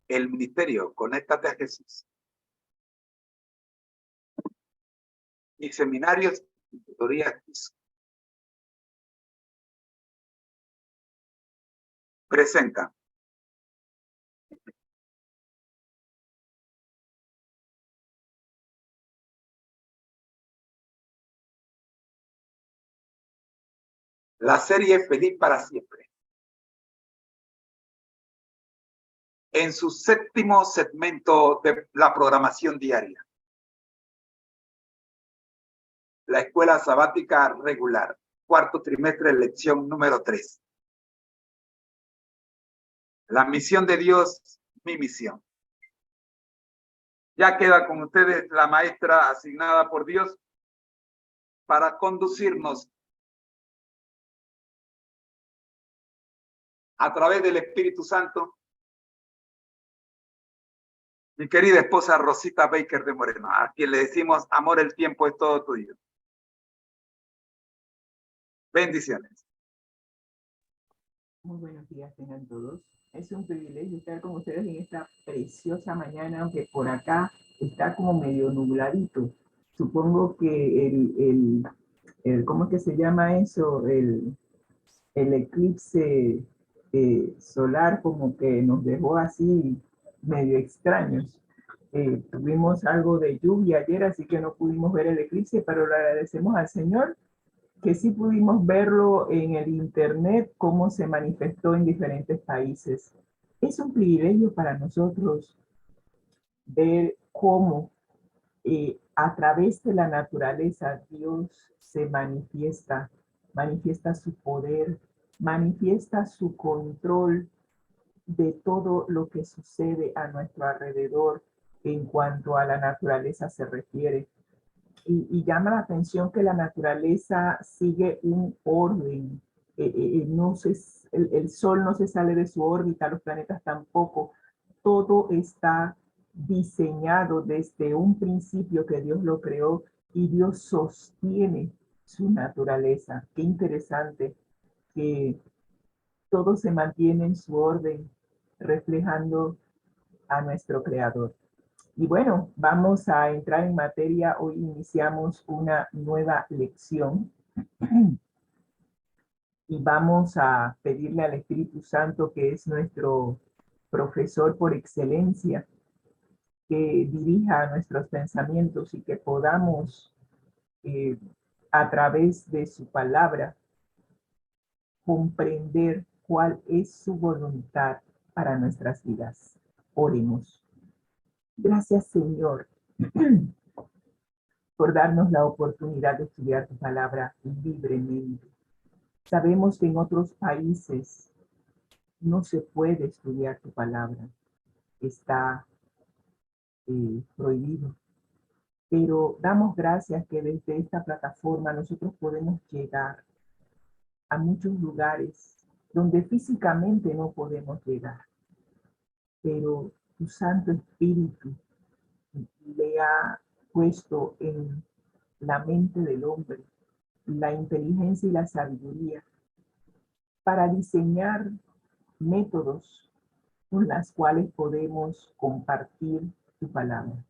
el ministerio Conéctate a Jesús y seminarios y tutorías presentan la serie Feliz para Siempre en su séptimo segmento de la programación diaria. La escuela sabática regular, cuarto trimestre, lección número 3. La misión de Dios, mi misión. Ya queda con ustedes la maestra asignada por Dios para conducirnos a través del Espíritu Santo. Mi querida esposa Rosita Baker de Moreno, a quien le decimos, amor, el tiempo es todo tuyo. Bendiciones. Muy buenos días tengan todos. Es un privilegio estar con ustedes en esta preciosa mañana, aunque por acá está como medio nubladito. Supongo que ¿cómo es que se llama eso? El eclipse solar como que nos dejó así medio extraños. Tuvimos algo de lluvia ayer, así que no pudimos ver el eclipse, pero le agradecemos al Señor que sí pudimos verlo en el internet, cómo se manifestó en diferentes países. Es un privilegio para nosotros ver cómo a través de la naturaleza Dios se manifiesta, manifiesta su poder, manifiesta su control de todo lo que sucede a nuestro alrededor en cuanto a la naturaleza se refiere. Y llama la atención que la naturaleza sigue un orden. No se, el Sol no se sale de su órbita, los planetas tampoco. Todo está diseñado desde un principio que Dios lo creó y Dios sostiene su naturaleza. Qué interesante que todo se mantiene en su orden, reflejando a nuestro Creador. Y bueno, vamos a entrar en materia. Hoy iniciamos una nueva lección y vamos a pedirle al Espíritu Santo, que es nuestro profesor por excelencia, que dirija nuestros pensamientos y que podamos, a través de su palabra, comprender cuál es su voluntad para nuestras vidas. Oremos. Gracias, Señor, por darnos la oportunidad de estudiar tu palabra libremente. Sabemos que en otros países no se puede estudiar tu palabra, está prohibido, pero damos gracias que desde esta plataforma nosotros podemos llegar a muchos lugares donde físicamente no podemos llegar, pero tu Santo Espíritu le ha puesto en la mente del hombre la inteligencia y la sabiduría para diseñar métodos con las cuales podemos compartir tu palabra.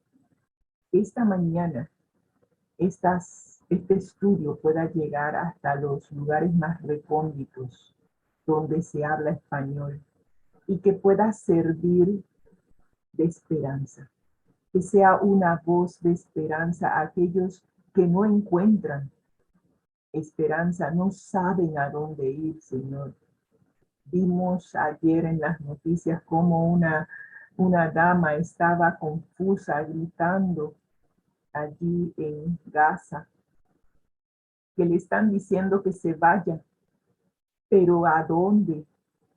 Esta mañana, este estudio pueda llegar hasta los lugares más recónditos donde se habla español y que pueda servir de esperanza, que sea una voz de esperanza a aquellos que no encuentran esperanza, no saben a dónde ir, Señor. Vimos ayer en las noticias cómo una dama estaba confusa gritando allí en Gaza, que le están diciendo que se vaya, pero ¿a dónde?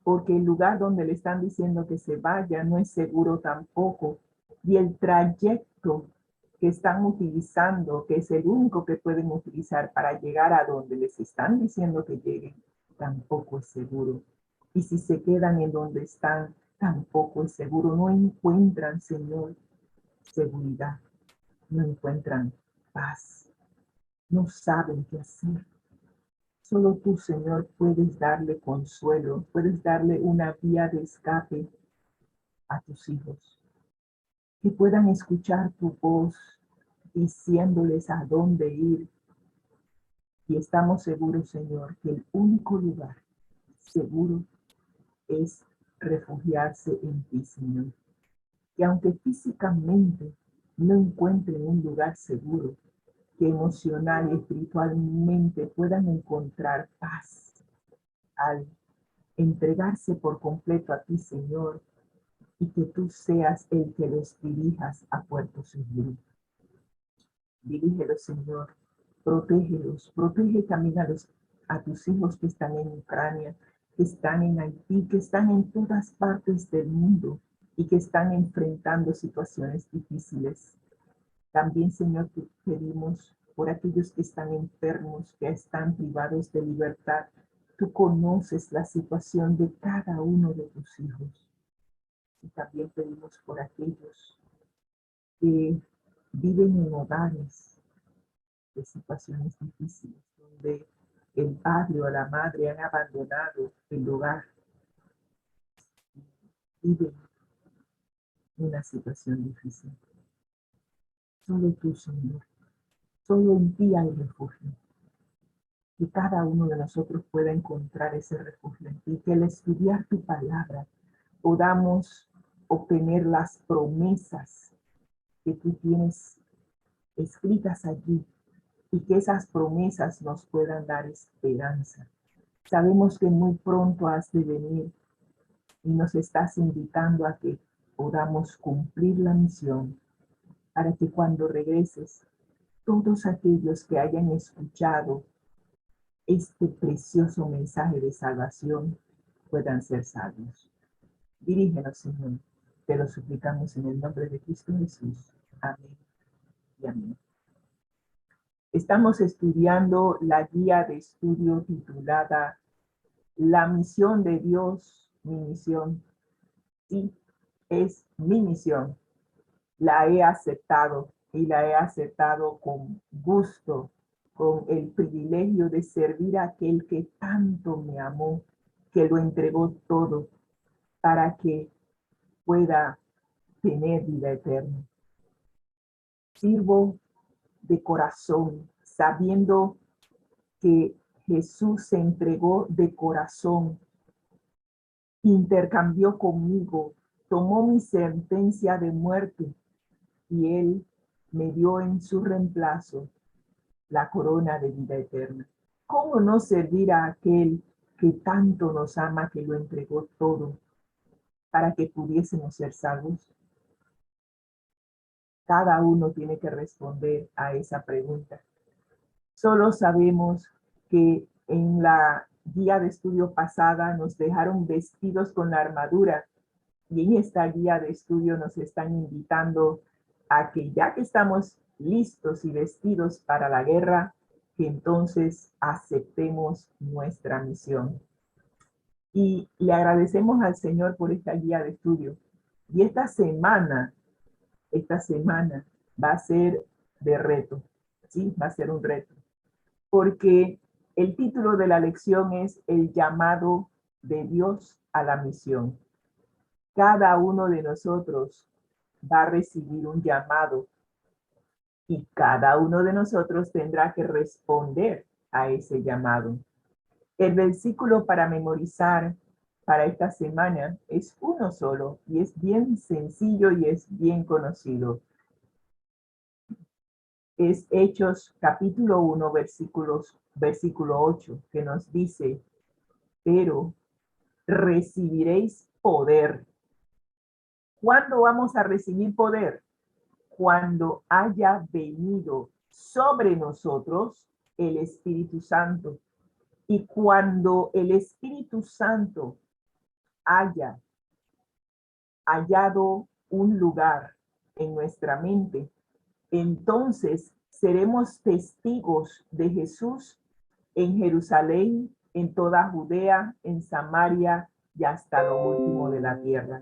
Porque el lugar donde le están diciendo que se vaya no es seguro tampoco. Y el trayecto que están utilizando, que es el único que pueden utilizar para llegar a donde les están diciendo que lleguen, tampoco es seguro. Y si se quedan en donde están, tampoco es seguro. No encuentran, Señor, seguridad. No encuentran paz. No saben qué hacer. Solo tú, Señor, puedes darle consuelo, puedes darle una vía de escape a tus hijos, que puedan escuchar tu voz diciéndoles a dónde ir. Y estamos seguros, Señor, que el único lugar seguro es refugiarse en ti, Señor. Que aunque físicamente no encuentren un lugar seguro, que emocional y espiritualmente puedan encontrar paz al entregarse por completo a ti, Señor, y que tú seas el que los dirijas a puerto seguro. Dirígelos, Señor, protégelos, protege también a tus hijos que están en Ucrania, que están en Haití, que están en todas partes del mundo y que están enfrentando situaciones difíciles. También, Señor, te pedimos por aquellos que están enfermos, que están privados de libertad. Tú conoces la situación de cada uno de tus hijos. Y también pedimos por aquellos que viven en hogares de situaciones difíciles, donde el padre o la madre han abandonado el hogar y viven una situación difícil. Solo tú, Señor, solo en ti hay refugio. Que cada uno de nosotros pueda encontrar ese refugio en ti, que al estudiar tu palabra podamos obtener las promesas que tú tienes escritas allí y que esas promesas nos puedan dar esperanza. Sabemos que muy pronto has de venir y nos estás invitando a que podamos cumplir la misión para que cuando regreses, todos aquellos que hayan escuchado este precioso mensaje de salvación puedan ser salvos. Dirígenos, Señor, te lo suplicamos en el nombre de Cristo Jesús. Amén y amén. Estamos estudiando la guía de estudio titulada La misión de Dios, mi misión. Sí, es mi misión. La he aceptado y la he aceptado con gusto, con el privilegio de servir a aquel que tanto me amó, que lo entregó todo para que pueda tener vida eterna. Sirvo de corazón, sabiendo que Jesús se entregó de corazón, intercambió conmigo, tomó mi sentencia de muerte y Él me dio en su reemplazo la corona de vida eterna. ¿Cómo no servir a aquel que tanto nos ama, que lo entregó todo para que pudiésemos ser salvos? Cada uno tiene que responder a esa pregunta. Solo sabemos que en la guía de estudio pasada nos dejaron vestidos con la armadura y en esta guía de estudio nos están invitando a que ya que estamos listos y vestidos para la guerra, que entonces aceptemos nuestra misión. Y le agradecemos al Señor por esta guía de estudio. Y esta semana va a ser de reto, ¿sí? Va a ser un reto. Porque el título de la lección es El llamado de Dios a la misión. Cada uno de nosotros va a recibir un llamado y cada uno de nosotros tendrá que responder a ese llamado. El versículo para memorizar para esta semana es uno solo y es bien sencillo y es bien conocido. Es Hechos capítulo 1, versículo 8, que nos dice, pero recibiréis poder. ¿Cuándo vamos a recibir poder? Cuando haya venido sobre nosotros el Espíritu Santo. Y cuando el Espíritu Santo haya hallado un lugar en nuestra mente, entonces seremos testigos de Jesús en Jerusalén, en toda Judea, en Samaria y hasta lo último de la tierra.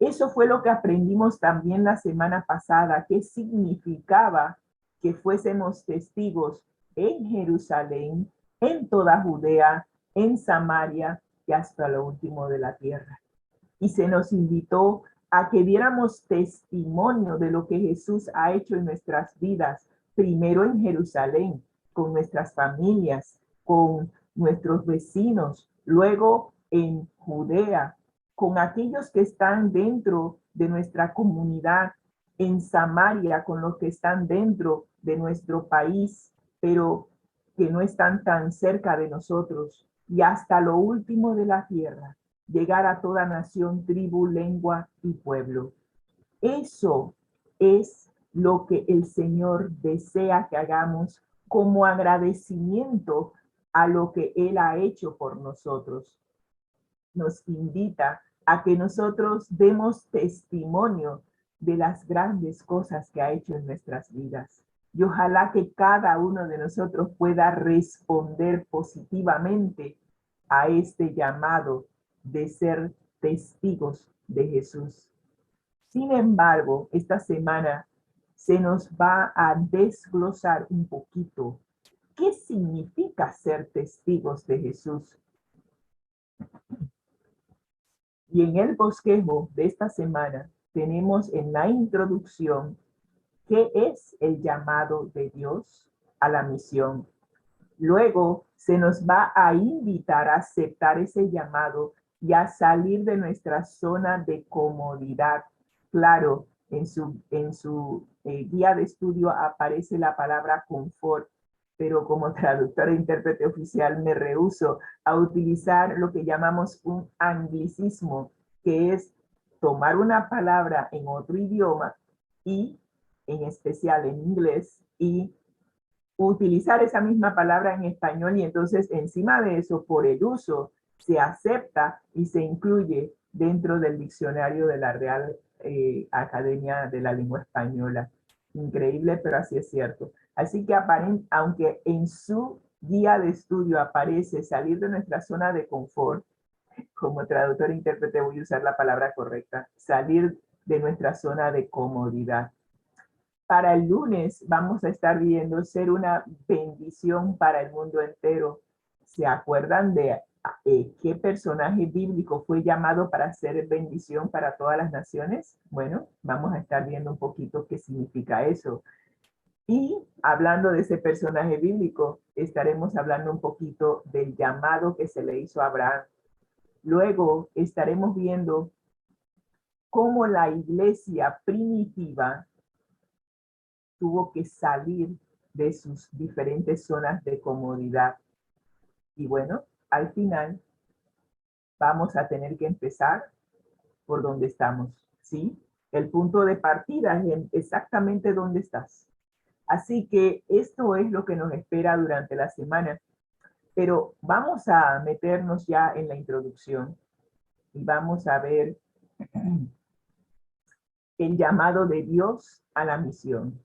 Eso fue lo que aprendimos también la semana pasada, qué significaba que fuésemos testigos en Jerusalén, en toda Judea, en Samaria y hasta lo último de la tierra. Y se nos invitó a que diéramos testimonio de lo que Jesús ha hecho en nuestras vidas, primero en Jerusalén, con nuestras familias, con nuestros vecinos, luego en Judea, con aquellos que están dentro de nuestra comunidad, en Samaria, con los que están dentro de nuestro país, pero que no están tan cerca de nosotros, y hasta lo último de la tierra, llegar a toda nación, tribu, lengua y pueblo. Eso es lo que el Señor desea que hagamos como agradecimiento a lo que Él ha hecho por nosotros. Nos invita a que nosotros demos testimonio de las grandes cosas que ha hecho en nuestras vidas. Y ojalá que cada uno de nosotros pueda responder positivamente a este llamado de ser testigos de Jesús. Sin embargo, esta semana se nos va a desglosar un poquito qué significa ser testigos de Jesús. Y en el bosquejo de esta semana tenemos en la introducción qué es el llamado de Dios a la misión. Luego se nos va a invitar a aceptar ese llamado y a salir de nuestra zona de comodidad. Claro, en su guía de estudio aparece la palabra confort, pero como traductora e intérprete oficial me rehúso a utilizar lo que llamamos un anglicismo, que es tomar una palabra en otro idioma y en especial en inglés y utilizar esa misma palabra en español, y entonces encima de eso, por el uso, se acepta y se incluye dentro del diccionario de la Real Academia de la Lengua Española. Increíble, pero así es cierto. Así que aunque en su guía de estudio aparece salir de nuestra zona de confort, como traductor e intérprete voy a usar la palabra correcta, salir de nuestra zona de comodidad. Para el lunes vamos a estar viendo ser una bendición para el mundo entero. ¿Se acuerdan de qué personaje bíblico fue llamado para ser bendición para todas las naciones? Bueno, vamos a estar viendo un poquito qué significa eso. Y hablando de ese personaje bíblico, estaremos hablando un poquito del llamado que se le hizo a Abraham. Luego estaremos viendo cómo la iglesia primitiva tuvo que salir de sus diferentes zonas de comodidad. Y bueno, al final vamos a tener que empezar por donde estamos, ¿sí? El punto de partida es exactamente donde estás. Así que esto es lo que nos espera durante la semana. Pero vamos a meternos ya en la introducción y vamos a ver el llamado de Dios a la misión.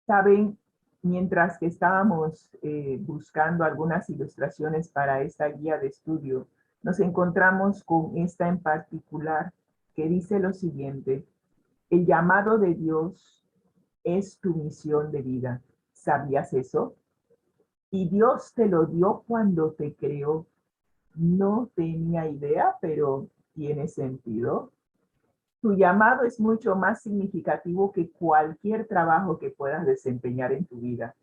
Saben, mientras que estábamos buscando algunas ilustraciones para esta guía de estudio, nos encontramos con esta en particular que dice lo siguiente: el llamado de Dios es tu misión de vida. ¿Sabías eso? Y Dios te lo dio cuando te creó. No tenía idea, pero tiene sentido. Tu llamado es mucho más significativo que cualquier trabajo que puedas desempeñar en tu vida.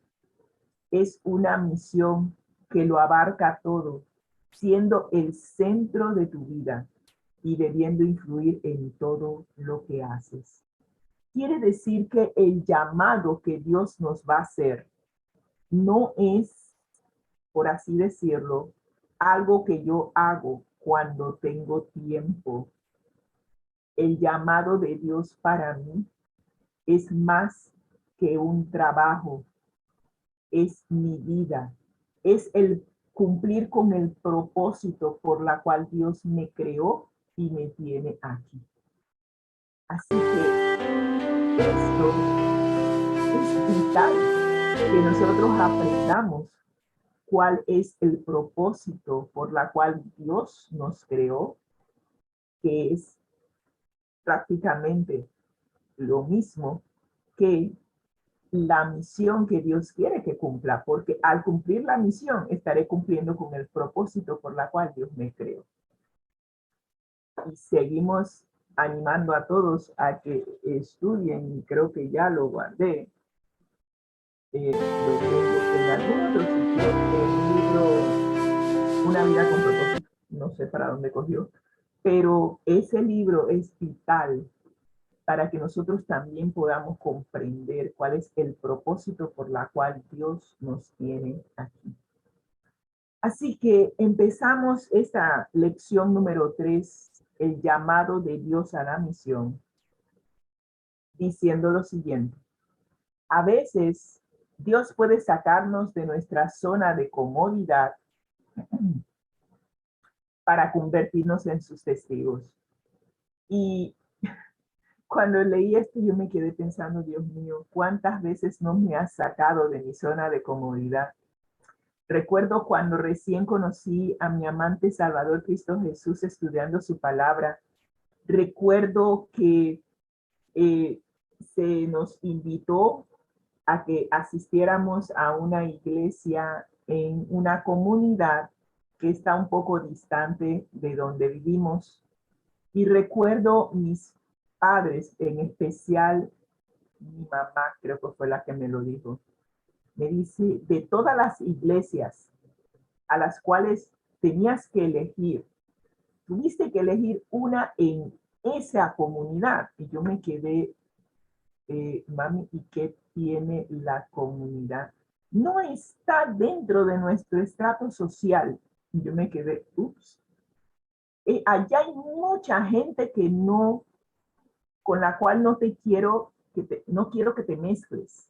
Es una misión que lo abarca todo, siendo el centro de tu vida y debiendo influir en todo lo que haces. Quiere decir que el llamado que Dios nos va a hacer no es, por así decirlo, algo que yo hago cuando tengo tiempo. El llamado de Dios para mí es más que un trabajo, es mi vida, es el cumplir con el propósito por la cual Dios me creó y me tiene aquí. Así que esto es vital, que nosotros aprendamos cuál es el propósito por la cual Dios nos creó, que es prácticamente lo mismo que la misión que Dios quiere que cumpla, porque al cumplir la misión estaré cumpliendo con el propósito por la cual Dios me creó. Y seguimos animando a todos a que estudien, y creo que ya lo guardé. Lo tengo en algunos de los sitios, el libro Una vida con propósito, no sé para dónde cogió, pero ese libro es vital para que nosotros también podamos comprender cuál es el propósito por la cual Dios nos tiene aquí. Así que empezamos esta lección número 3, el llamado de Dios a la misión, diciendo lo siguiente. A veces Dios puede sacarnos de nuestra zona de comodidad para convertirnos en sus testigos. Y cuando leí esto, yo me quedé pensando, Dios mío, ¿cuántas veces no me has sacado de mi zona de comodidad? Recuerdo cuando recién conocí a mi amante Salvador Cristo Jesús estudiando su palabra. Recuerdo que se nos invitó a que asistiéramos a una iglesia en una comunidad que está un poco distante de donde vivimos. Y recuerdo mis padres, en especial mi mamá, creo que fue la que me lo dijo. Me dice, de todas las iglesias a las cuales tenías que elegir, tuviste que elegir una en esa comunidad. Y yo me quedé, mami, ¿y qué tiene la comunidad? No está dentro de nuestro estrato social. Y yo me quedé, ups. Allá hay mucha gente que no, con la cual no te quiero, no quiero que te mezcles.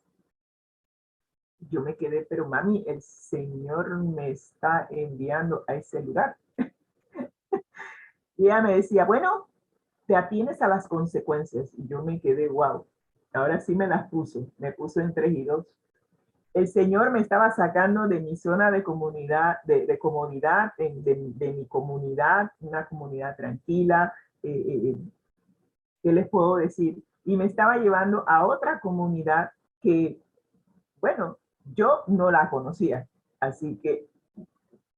Yo me quedé, pero mami, el Señor me está enviando a ese lugar. Y ella me decía, bueno, te atienes a las consecuencias. Y yo me quedé, wow, ahora sí me las puso, me puso en 3 y 2. El Señor me estaba sacando de mi zona de comunidad, de comodidad, de mi comunidad, una comunidad tranquila, ¿qué les puedo decir? Y me estaba llevando a otra comunidad que, bueno, yo no la conocía, así que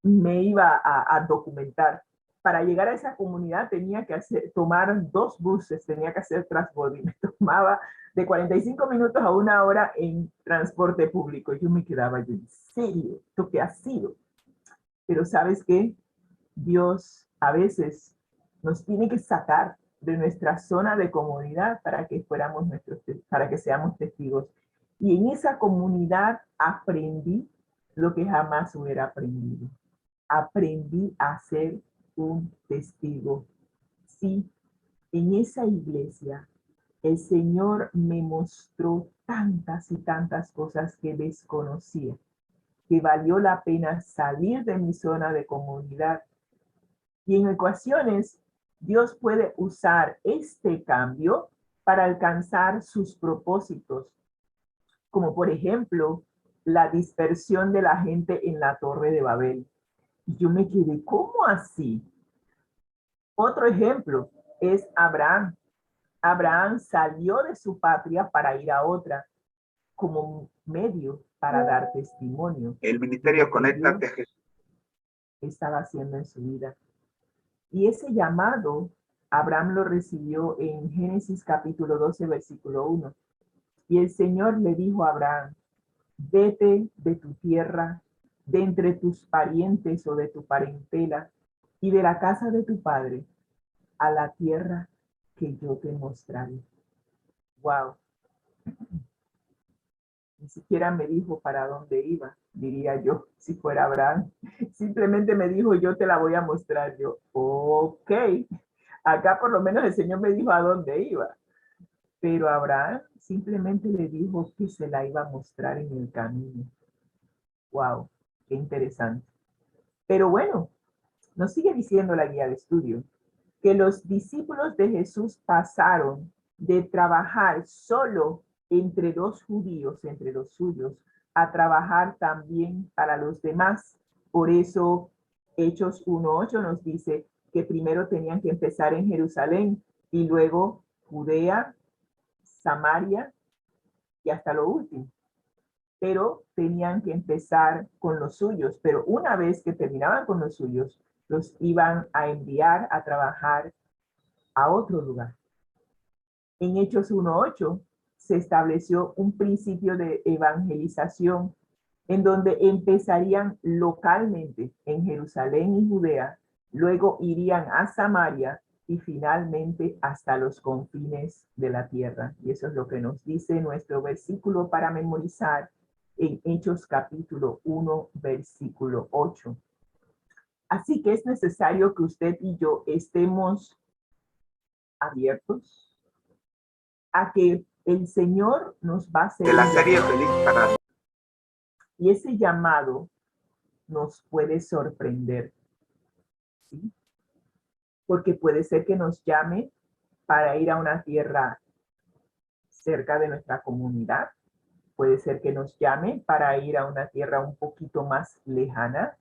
me iba a documentar. Para llegar a esa comunidad tenía que tomar 2 buses, tenía que hacer transbordo y me tomaba de 45 minutos a 1 hora en transporte público. Yo me quedaba, yo, ¿en serio? ¿Esto qué ha sido? Pero ¿sabes qué? Dios a veces nos tiene que sacar de nuestra zona de comodidad para que para que seamos testigos. Y en esa comunidad aprendí lo que jamás hubiera aprendido. Aprendí a ser un testigo. Sí, en esa iglesia el Señor me mostró tantas y tantas cosas que desconocía, que valió la pena salir de mi zona de comodidad. Y en ocasiones, Dios puede usar este cambio para alcanzar sus propósitos, como por ejemplo, la dispersión de la gente en la Torre de Babel. Y yo me quedé, ¿cómo así? Otro ejemplo es Abraham. Abraham salió de su patria para ir a otra, como medio para dar testimonio El de ministerio lo que Conéctate a Dios Jesús. estaba haciendo en su vida. Y ese llamado, Abraham lo recibió en Génesis capítulo 12, versículo 1. Y el Señor le dijo a Abraham, vete de tu tierra, de entre tus parientes o de tu parentela, y de la casa de tu padre, a la tierra que yo te mostraré. Wow. Ni siquiera me dijo para dónde iba, diría yo, si fuera Abraham. Simplemente me dijo, yo te la voy a mostrar. Yo, ok. Acá por lo menos el Señor me dijo a dónde iba. Pero Abraham simplemente le dijo que se la iba a mostrar en el camino. Wow, qué interesante. Pero bueno, nos sigue diciendo la guía de estudio que los discípulos de Jesús pasaron de trabajar solo entre 2 judíos, entre los suyos, a trabajar también para los demás. Por eso Hechos 1:8 nos dice que primero tenían que empezar en Jerusalén y luego Judea, Samaria y hasta lo último. Pero tenían que empezar con los suyos. Pero una vez que terminaban con los suyos, los iban a enviar a trabajar a otro lugar. En Hechos 1:8 se estableció un principio de evangelización en donde empezarían localmente en Jerusalén y Judea, luego irían a Samaria y finalmente hasta los confines de la tierra. Y eso es lo que nos dice nuestro versículo para memorizar en Hechos capítulo 1, versículo 8. Así que es necesario que usted y yo estemos abiertos a que el Señor nos va a hacer De la serie Feliz para y ese llamado nos puede sorprender, ¿sí? Porque puede ser que nos llame para ir a una tierra cerca de nuestra comunidad, puede ser que nos llame para ir a una tierra un poquito más lejana,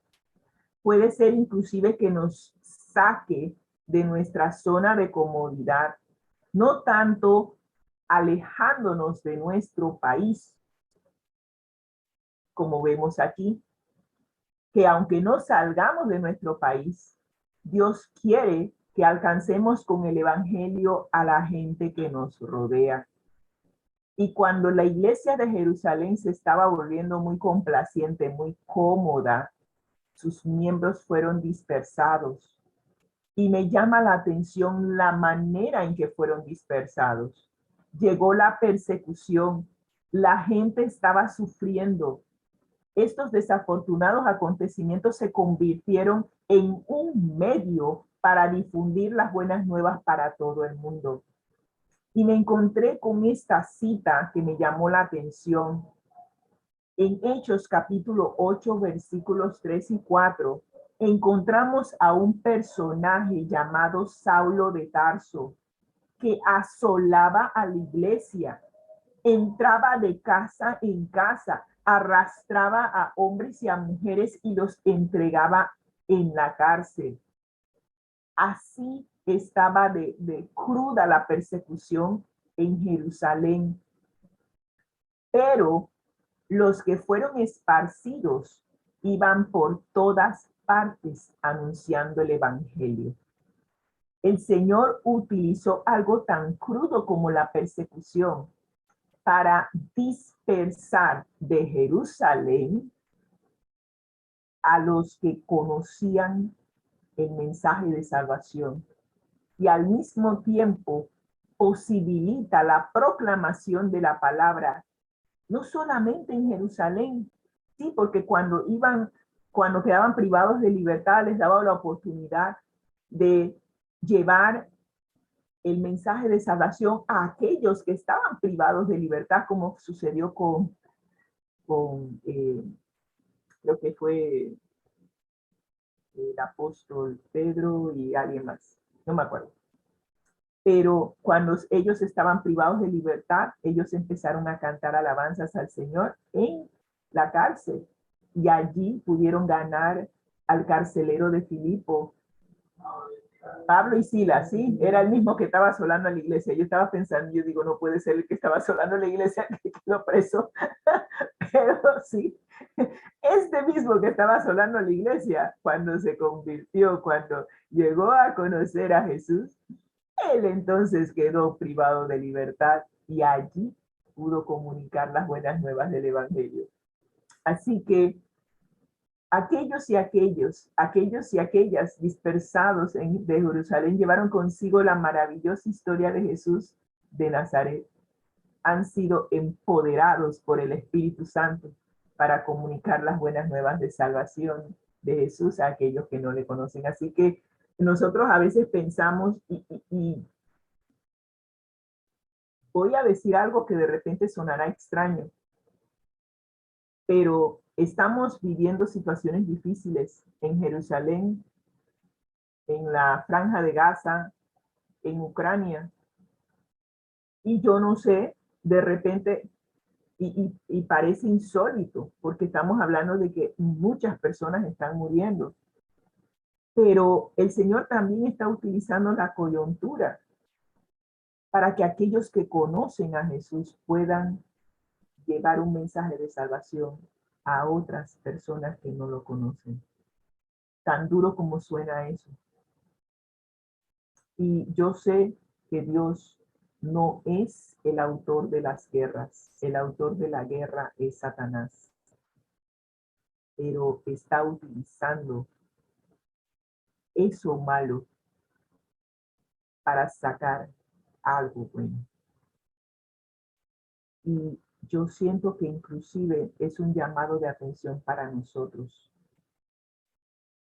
puede ser inclusive que nos saque de nuestra zona de comodidad, no tanto alejándonos de nuestro país, como vemos aquí, que aunque no salgamos de nuestro país, Dios quiere que alcancemos con el evangelio a la gente que nos rodea. Y cuando la iglesia de Jerusalén se estaba volviendo muy complaciente, muy cómoda, sus miembros fueron dispersados. Y me llama la atención la manera en que fueron dispersados. Llegó la persecución, la gente estaba sufriendo. Estos desafortunados acontecimientos se convirtieron en un medio para difundir las buenas nuevas para todo el mundo. Y me encontré con esta cita que me llamó la atención. En Hechos capítulo 8, versículos 3 y 4, encontramos a un personaje llamado Saulo de Tarso, que asolaba a la iglesia, entraba de casa en casa, arrastraba a hombres y a mujeres y los entregaba en la cárcel. Así estaba de cruda la persecución en Jerusalén. Pero los que fueron esparcidos iban por todas partes anunciando el evangelio. El Señor utilizó algo tan crudo como la persecución para dispersar de Jerusalén a los que conocían el mensaje de salvación y al mismo tiempo posibilita la proclamación de la palabra, no solamente en Jerusalén, sí, porque cuando quedaban privados de libertad, les daba la oportunidad de llevar el mensaje de salvación a aquellos que estaban privados de libertad, como sucedió con lo que fue el apóstol Pedro y alguien más, no me acuerdo. Pero cuando ellos estaban privados de libertad, ellos empezaron a cantar alabanzas al Señor en la cárcel. Y allí pudieron ganar al carcelero de Filipo, Pablo y Silas, sí, era el mismo que estaba asolando a la iglesia. Yo estaba pensando, yo digo, no puede ser el que estaba asolando a la iglesia que quedó preso. Pero sí, este mismo que estaba asolando a la iglesia, cuando se convirtió, cuando llegó a conocer a Jesús, él entonces quedó privado de libertad y allí pudo comunicar las buenas nuevas del evangelio. Así que aquellos y aquellas dispersados de Jerusalén llevaron consigo la maravillosa historia de Jesús de Nazaret. Han sido empoderados por el Espíritu Santo para comunicar las buenas nuevas de salvación de Jesús a aquellos que no le conocen. Así que nosotros a veces pensamos, y voy a decir algo que de repente sonará extraño, pero estamos viviendo situaciones difíciles en Jerusalén, en la Franja de Gaza, en Ucrania. Y yo no sé, de repente, y parece insólito, porque estamos hablando de que muchas personas están muriendo. Pero el Señor también está utilizando la coyuntura para que aquellos que conocen a Jesús puedan llevar un mensaje de salvación a otras personas que no lo conocen. Tan duro como suena eso. Y yo sé que Dios no es el autor de las guerras. El autor de la guerra es Satanás. Pero está utilizando eso malo para sacar algo bueno. Y yo siento que inclusive es un llamado de atención para nosotros,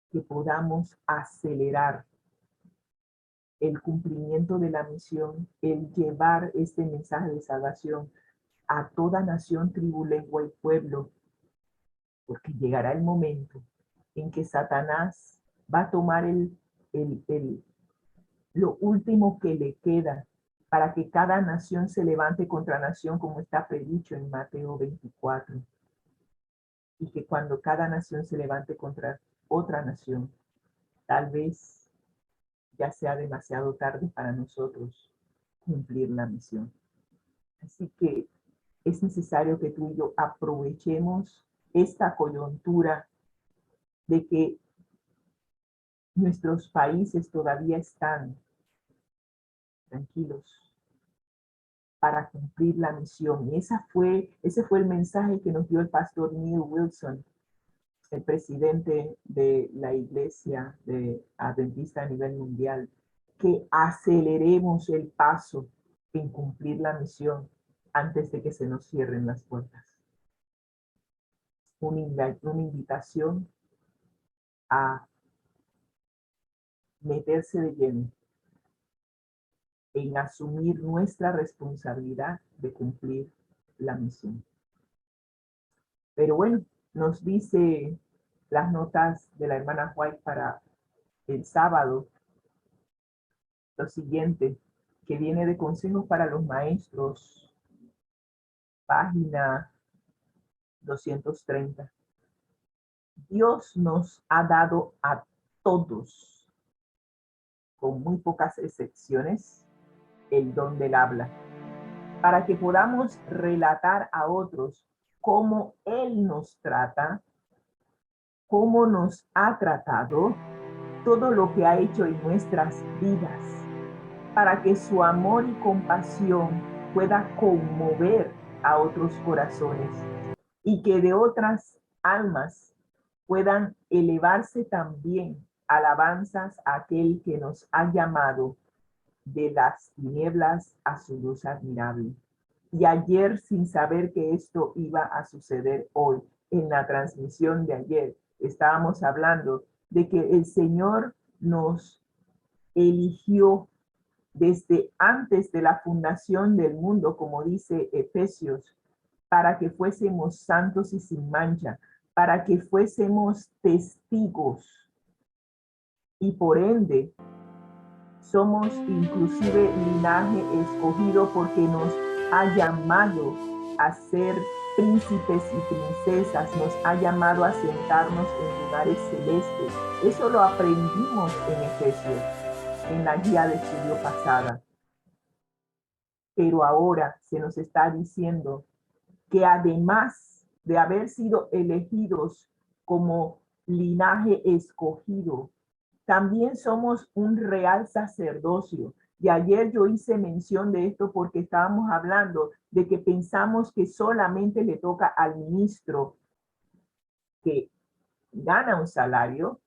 que podamos acelerar el cumplimiento de la misión, el llevar este mensaje de salvación a toda nación, tribu, lengua y pueblo, porque llegará el momento en que Satanás va a tomar lo último que le queda para que cada nación se levante contra nación, como está predicho en Mateo 24. Y que cuando cada nación se levante contra otra nación, tal vez ya sea demasiado tarde para nosotros cumplir la misión. Así que es necesario que tú y yo aprovechemos esta coyuntura de que nuestros países todavía están tranquilos para cumplir la misión. Y ese fue el mensaje que nos dio el pastor Neil Wilson, el presidente de la Iglesia de Adventista a nivel mundial, que aceleremos el paso en cumplir la misión antes de que se nos cierren las puertas. Una invitación a meterse de lleno en asumir nuestra responsabilidad de cumplir la misión. Pero bueno, nos dice las notas de la hermana White para el sábado lo siguiente, que viene de Consejos para los Maestros, página 230. Dios nos ha dado a todos, con muy pocas excepciones, el don del habla, para que podamos relatar a otros cómo Él nos trata, cómo nos ha tratado, todo lo que ha hecho en nuestras vidas, para que su amor y compasión pueda conmover a otros corazones y que de otras almas puedan elevarse también alabanzas a aquel que nos ha llamado de las tinieblas a su luz admirable. Y ayer, sin saber que esto iba a suceder hoy, en la transmisión de ayer, estábamos hablando de que el Señor nos eligió desde antes de la fundación del mundo, como dice Efesios, para que fuésemos santos y sin mancha, para que fuésemos testigos. Y por ende, somos inclusive linaje escogido porque nos ha llamado a ser príncipes y princesas, nos ha llamado a sentarnos en lugares celestes. Eso lo aprendimos en Efesios, en la guía de estudio pasada. Pero ahora se nos está diciendo que además de haber sido elegidos como linaje escogido, también somos un real sacerdocio. Y ayer yo hice mención de esto porque estábamos hablando de que pensamos que solamente le toca al ministro que gana un salario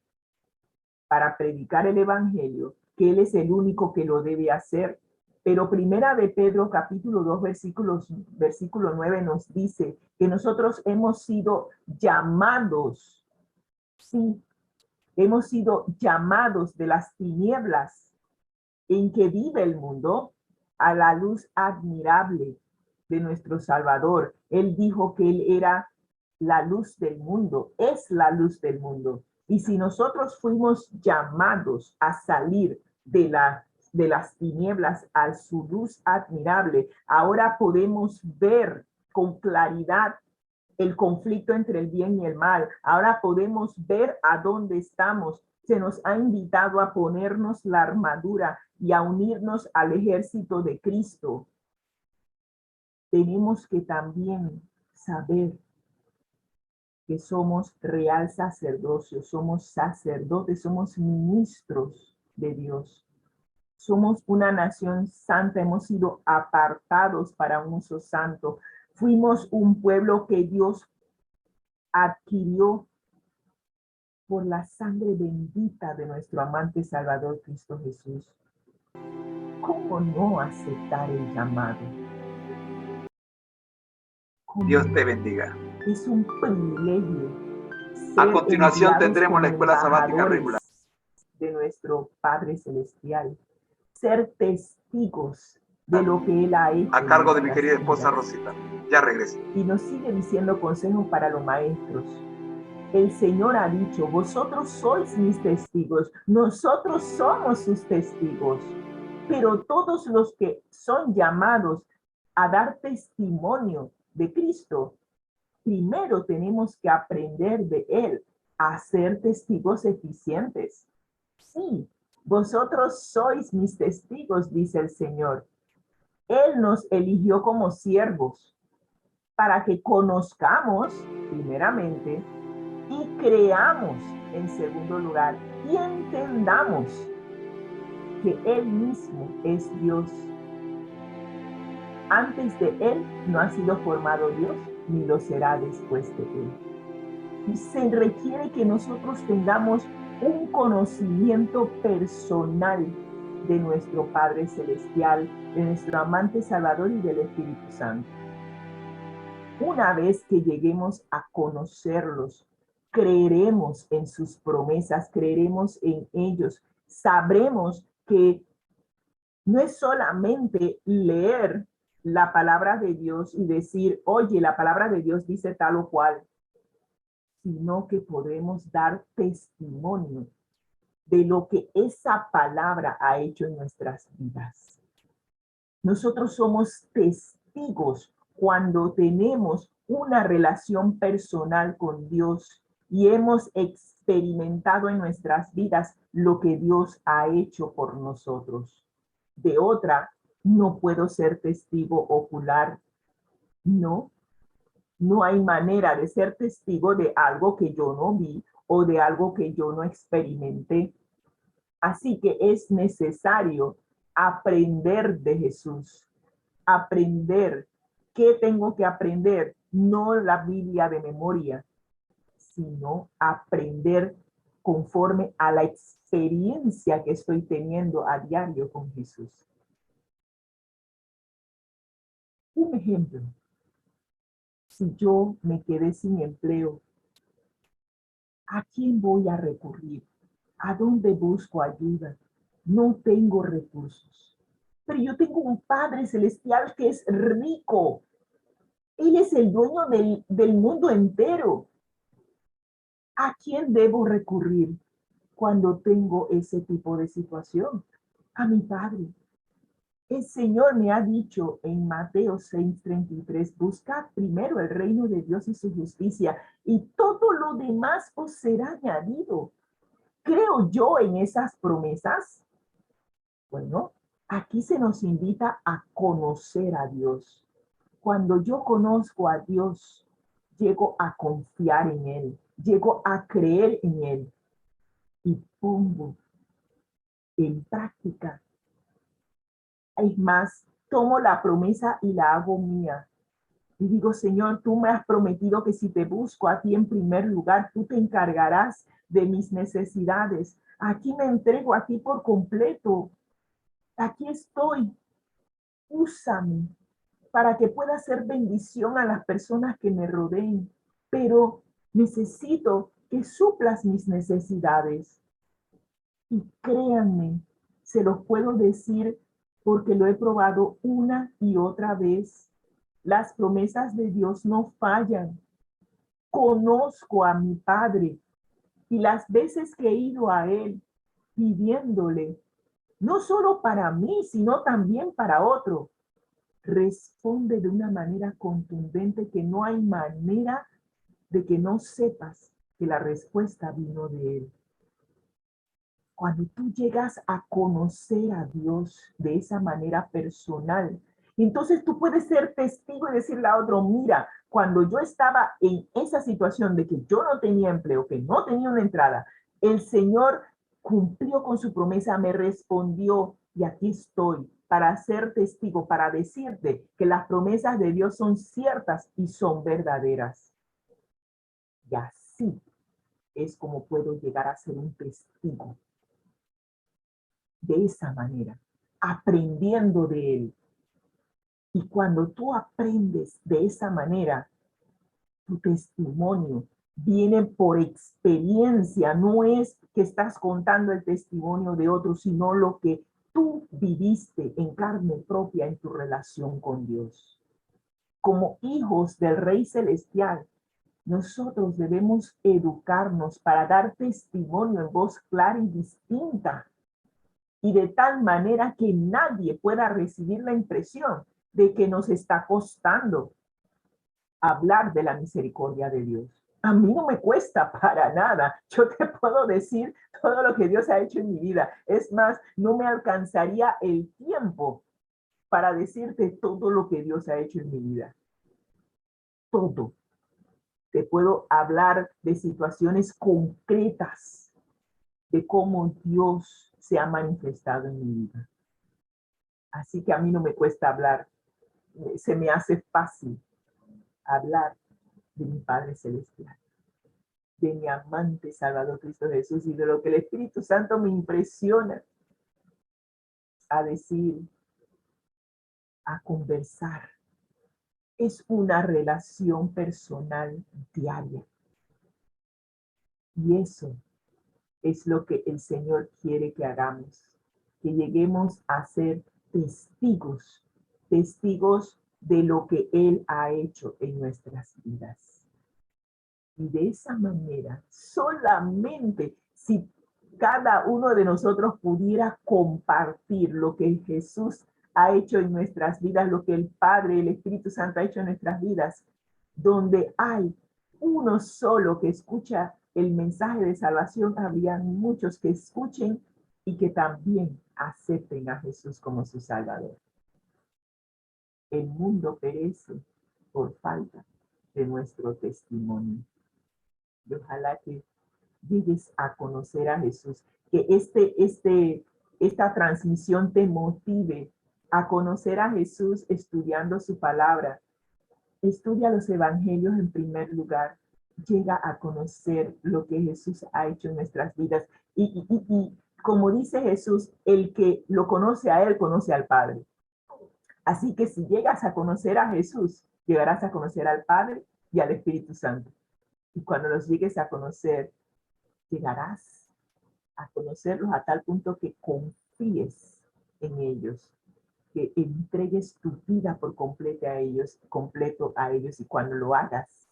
para predicar el evangelio, que él es el único que lo debe hacer. Pero primera de Pedro capítulo 2 versículo 9 nos dice que nosotros hemos sido llamados, sí, hemos sido llamados de las tinieblas en que vive el mundo a la luz admirable de nuestro Salvador. Él dijo que él era la luz del mundo, es la luz del mundo. Y si nosotros fuimos llamados a salir de las tinieblas a su luz admirable, ahora podemos ver con claridad el conflicto entre el bien y el mal. Ahora podemos ver a dónde estamos. Se nos ha invitado a ponernos la armadura y a unirnos al ejército de Cristo. Tenemos que también saber que somos real sacerdocio, somos sacerdotes, somos ministros de Dios. Somos una nación santa, hemos sido apartados para un uso santo. Fuimos un pueblo que Dios adquirió por la sangre bendita de nuestro amante Salvador Cristo Jesús. ¿Cómo no aceptar el llamado? Dios te bendiga. Es un privilegio. A continuación tendremos la escuela sabática regular de nuestro Padre Celestial, ser testigos de lo que Él ha hecho. a cargo de mi querida esposa Rosita. Ya regreso. Y nos sigue diciendo consejos para los maestros. El Señor ha dicho, vosotros sois mis testigos, nosotros somos sus testigos. Pero todos los que son llamados a dar testimonio de Cristo, primero tenemos que aprender de Él a ser testigos eficientes. Sí, vosotros sois mis testigos, dice el Señor. Él nos eligió como siervos para que conozcamos, primeramente, y creamos, en segundo lugar, y entendamos que Él mismo es Dios. Antes de Él no ha sido formado Dios, ni lo será después de Él. Y se requiere que nosotros tengamos un conocimiento personal de nuestro Padre Celestial, de nuestro amante Salvador y del Espíritu Santo. Una vez que lleguemos a conocerlos, creeremos en sus promesas, creeremos en ellos, sabremos que no es solamente leer la palabra de Dios y decir, oye, la palabra de Dios dice tal o cual, sino que podemos dar testimonio de lo que esa palabra ha hecho en nuestras vidas. Nosotros somos testigos cuando tenemos una relación personal con Dios y hemos experimentado en nuestras vidas lo que Dios ha hecho por nosotros. De otra, no puedo ser testigo ocular. No hay manera de ser testigo de algo que yo no vi o de algo que yo no experimenté. Así que es necesario aprender de Jesús, aprender. ¿Qué tengo que aprender? No la Biblia de memoria, sino aprender conforme a la experiencia que estoy teniendo a diario con Jesús. Un ejemplo, si yo me quedé sin empleo, ¿a quién voy a recurrir? ¿A dónde busco ayuda? No tengo recursos, pero yo tengo un Padre Celestial que es rico. Él es el dueño del mundo entero. ¿A quién debo recurrir cuando tengo ese tipo de situación? A mi Padre. El Señor me ha dicho en Mateo 6:33, buscad primero el reino de Dios y su justicia, y todo lo demás os será añadido. ¿Creo yo en esas promesas? Bueno, aquí se nos invita a conocer a Dios. Cuando yo conozco a Dios, llego a confiar en Él, llego a creer en Él y pongo en práctica. Es más, tomo la promesa y la hago mía. Y digo, Señor, tú me has prometido que si te busco a ti en primer lugar, tú te encargarás de mis necesidades. Aquí me entrego a ti por completo. Aquí estoy. Úsame para que pueda ser bendición a las personas que me rodeen. Pero necesito que suplas mis necesidades. Y créanme, se los puedo decir porque lo he probado una y otra vez. Las promesas de Dios no fallan. Conozco a mi Padre y las veces que he ido a Él pidiéndole, no solo para mí, sino también para otro, responde de una manera contundente que no hay manera de que no sepas que la respuesta vino de Él. Cuando tú llegas a conocer a Dios de esa manera personal, entonces tú puedes ser testigo y decirle a otro, mira, cuando yo estaba en esa situación de que yo no tenía empleo, que no tenía una entrada, el Señor cumplió con su promesa, me respondió Y aquí estoy para ser testigo, para decirte que las promesas de Dios son ciertas y son verdaderas. Y así es como puedo llegar a ser un testigo. De esa manera, aprendiendo de Él. Y cuando tú aprendes de esa manera, tu testimonio viene por experiencia, no es que estás contando el testimonio de otros, sino lo que tú viviste en carne propia en tu relación con Dios. Como hijos del Rey Celestial, nosotros debemos educarnos para dar testimonio en voz clara y distinta, y de tal manera que nadie pueda recibir la impresión de que nos está costando hablar de la misericordia de Dios. A mí no me cuesta para nada. Yo te puedo decir todo lo que Dios ha hecho en mi vida. Es más, no me alcanzaría el tiempo para decirte todo lo que Dios ha hecho en mi vida. Todo. Te puedo hablar de situaciones concretas de cómo Dios se ha manifestado en mi vida. Así que a mí no me cuesta hablar. Se me hace fácil hablar de mi Padre Celestial, de mi amante Salvador Cristo Jesús, y de lo que el Espíritu Santo me impresiona a decir, a conversar. Es una relación personal diaria. Y eso es lo que el Señor quiere que hagamos, que lleguemos a ser testigos, testigos de lo que Él ha hecho en nuestras vidas. Y de esa manera, solamente si cada uno de nosotros pudiera compartir lo que Jesús ha hecho en nuestras vidas, lo que el Padre, el Espíritu Santo ha hecho en nuestras vidas, donde hay uno solo que escucha el mensaje de salvación, habrían muchos que escuchen y que también acepten a Jesús como su Salvador. El mundo perece por falta de nuestro testimonio. Y ojalá que llegues a conocer a Jesús, que esta transmisión te motive a conocer a Jesús estudiando su palabra. Estudia los evangelios en primer lugar. Llega a conocer lo que Jesús ha hecho en nuestras vidas. Y como dice Jesús, el que lo conoce a Él, conoce al Padre. Así que si llegas a conocer a Jesús, llegarás a conocer al Padre y al Espíritu Santo. Y cuando los llegues a conocer, llegarás a conocerlos a tal punto que confíes en ellos, que entregues tu vida por completo a ellos, y cuando lo hagas,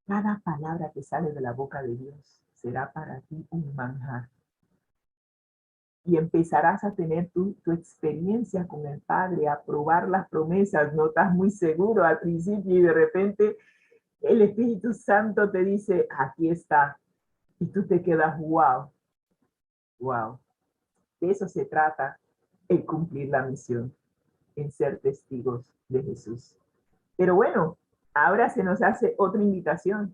cada palabra que sale de la boca de Dios será para ti un manjar. Y empezarás a tener tu experiencia con el Padre, a probar las promesas. No estás muy seguro al principio y de repente el Espíritu Santo te dice, aquí está. Y tú te quedas, wow, wow. De eso se trata el cumplir la misión, en ser testigos de Jesús. Pero bueno, ahora se nos hace otra invitación.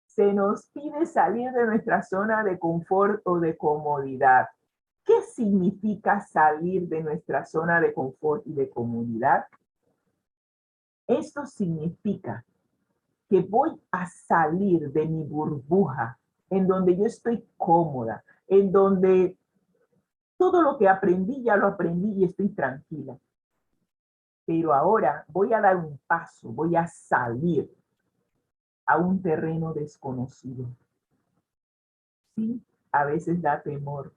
Se nos pide salir de nuestra zona de confort o de comodidad. ¿Qué significa salir de nuestra zona de confort y de comodidad? Esto significa que voy a salir de mi burbuja, en donde yo estoy cómoda, en donde todo lo que aprendí ya lo aprendí y estoy tranquila. Pero ahora voy a dar un paso, voy a salir a un terreno desconocido. Sí, a veces da temor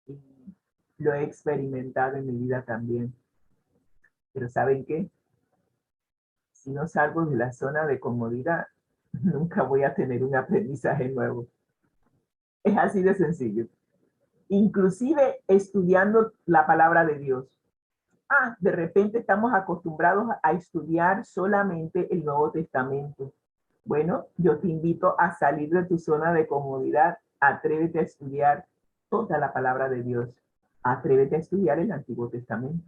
y lo he experimentado en mi vida también. Pero ¿saben qué? Si no salgo de la zona de comodidad, nunca voy a tener un aprendizaje nuevo. Es así de sencillo. Inclusive estudiando la palabra de Dios. De repente estamos acostumbrados a estudiar solamente el Nuevo Testamento. Bueno, yo te invito a salir de tu zona de comodidad. Atrévete a estudiar toda la palabra de Dios. Atrévete a estudiar el Antiguo Testamento.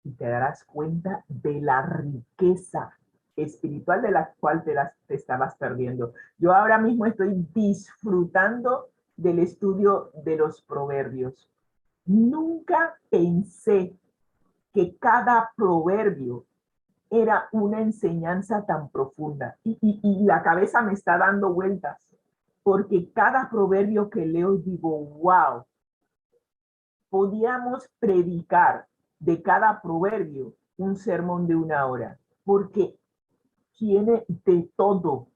Y te darás cuenta de la riqueza espiritual de la cual te estabas perdiendo. Yo ahora mismo estoy disfrutando del estudio de los proverbios. Nunca pensé que cada proverbio era una enseñanza tan profunda. Y la cabeza me está dando vueltas, porque cada proverbio que leo digo, wow, podíamos predicar de cada proverbio un sermón de 1 hora, porque tiene de todo.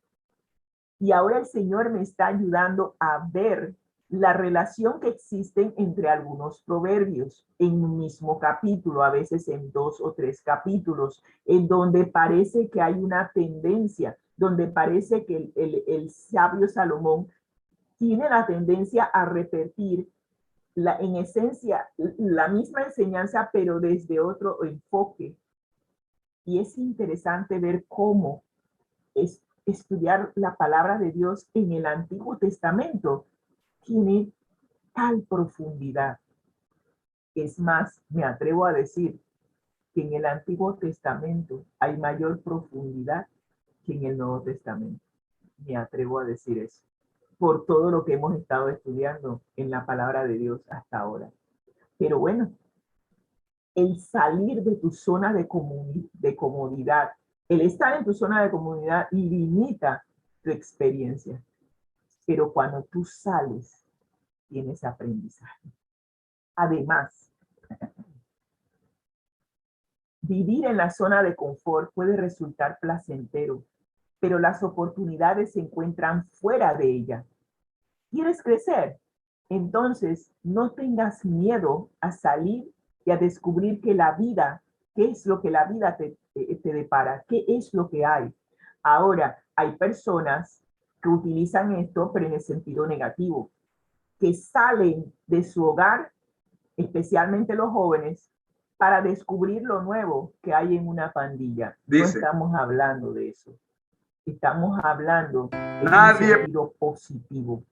Y ahora el Señor me está ayudando a ver la relación que existe entre algunos proverbios en un mismo capítulo, a veces en 2 o 3 capítulos, en donde parece que hay una tendencia, donde parece que el sabio Salomón tiene la tendencia a repetir en esencia la misma enseñanza, pero desde otro enfoque. Y es interesante ver cómo estudiar la palabra de Dios en el Antiguo Testamento tiene tal profundidad. Es más, me atrevo a decir que en el Antiguo Testamento hay mayor profundidad que en el Nuevo Testamento. Me atrevo a decir eso, por todo lo que hemos estado estudiando en la palabra de Dios hasta ahora. Pero bueno, el salir de tu zona de comodidad, el estar en tu zona de comodidad limita tu experiencia. Pero cuando tú sales, tienes aprendizaje. Además, vivir en la zona de confort puede resultar placentero, pero las oportunidades se encuentran fuera de ella. ¿Quieres crecer? Entonces, no tengas miedo a salir y a descubrir que la vida, qué es lo que la vida te depara, qué es lo que hay. Ahora, hay personas que utilizan esto, pero en el sentido negativo, que salen de su hogar, especialmente los jóvenes, para descubrir lo nuevo que hay en una pandilla. No estamos hablando de eso. Estamos hablando en un sentido positivo.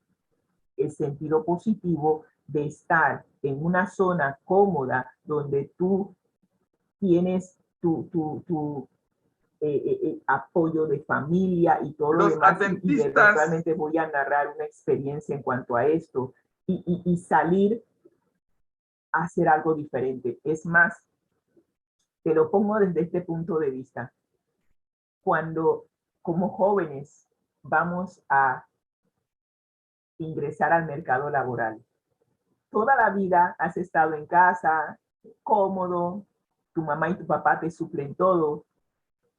El sentido positivo de estar en una zona cómoda donde tú tienes tu apoyo de familia y todo lo demás. Y eventualmente voy a narrar una experiencia en cuanto a esto y salir a hacer algo diferente. Es más, te lo pongo desde este punto de vista. Cuando como jóvenes vamos a ingresar al mercado laboral, toda la vida has estado en casa, cómodo, tu mamá y tu papá te suplen todo,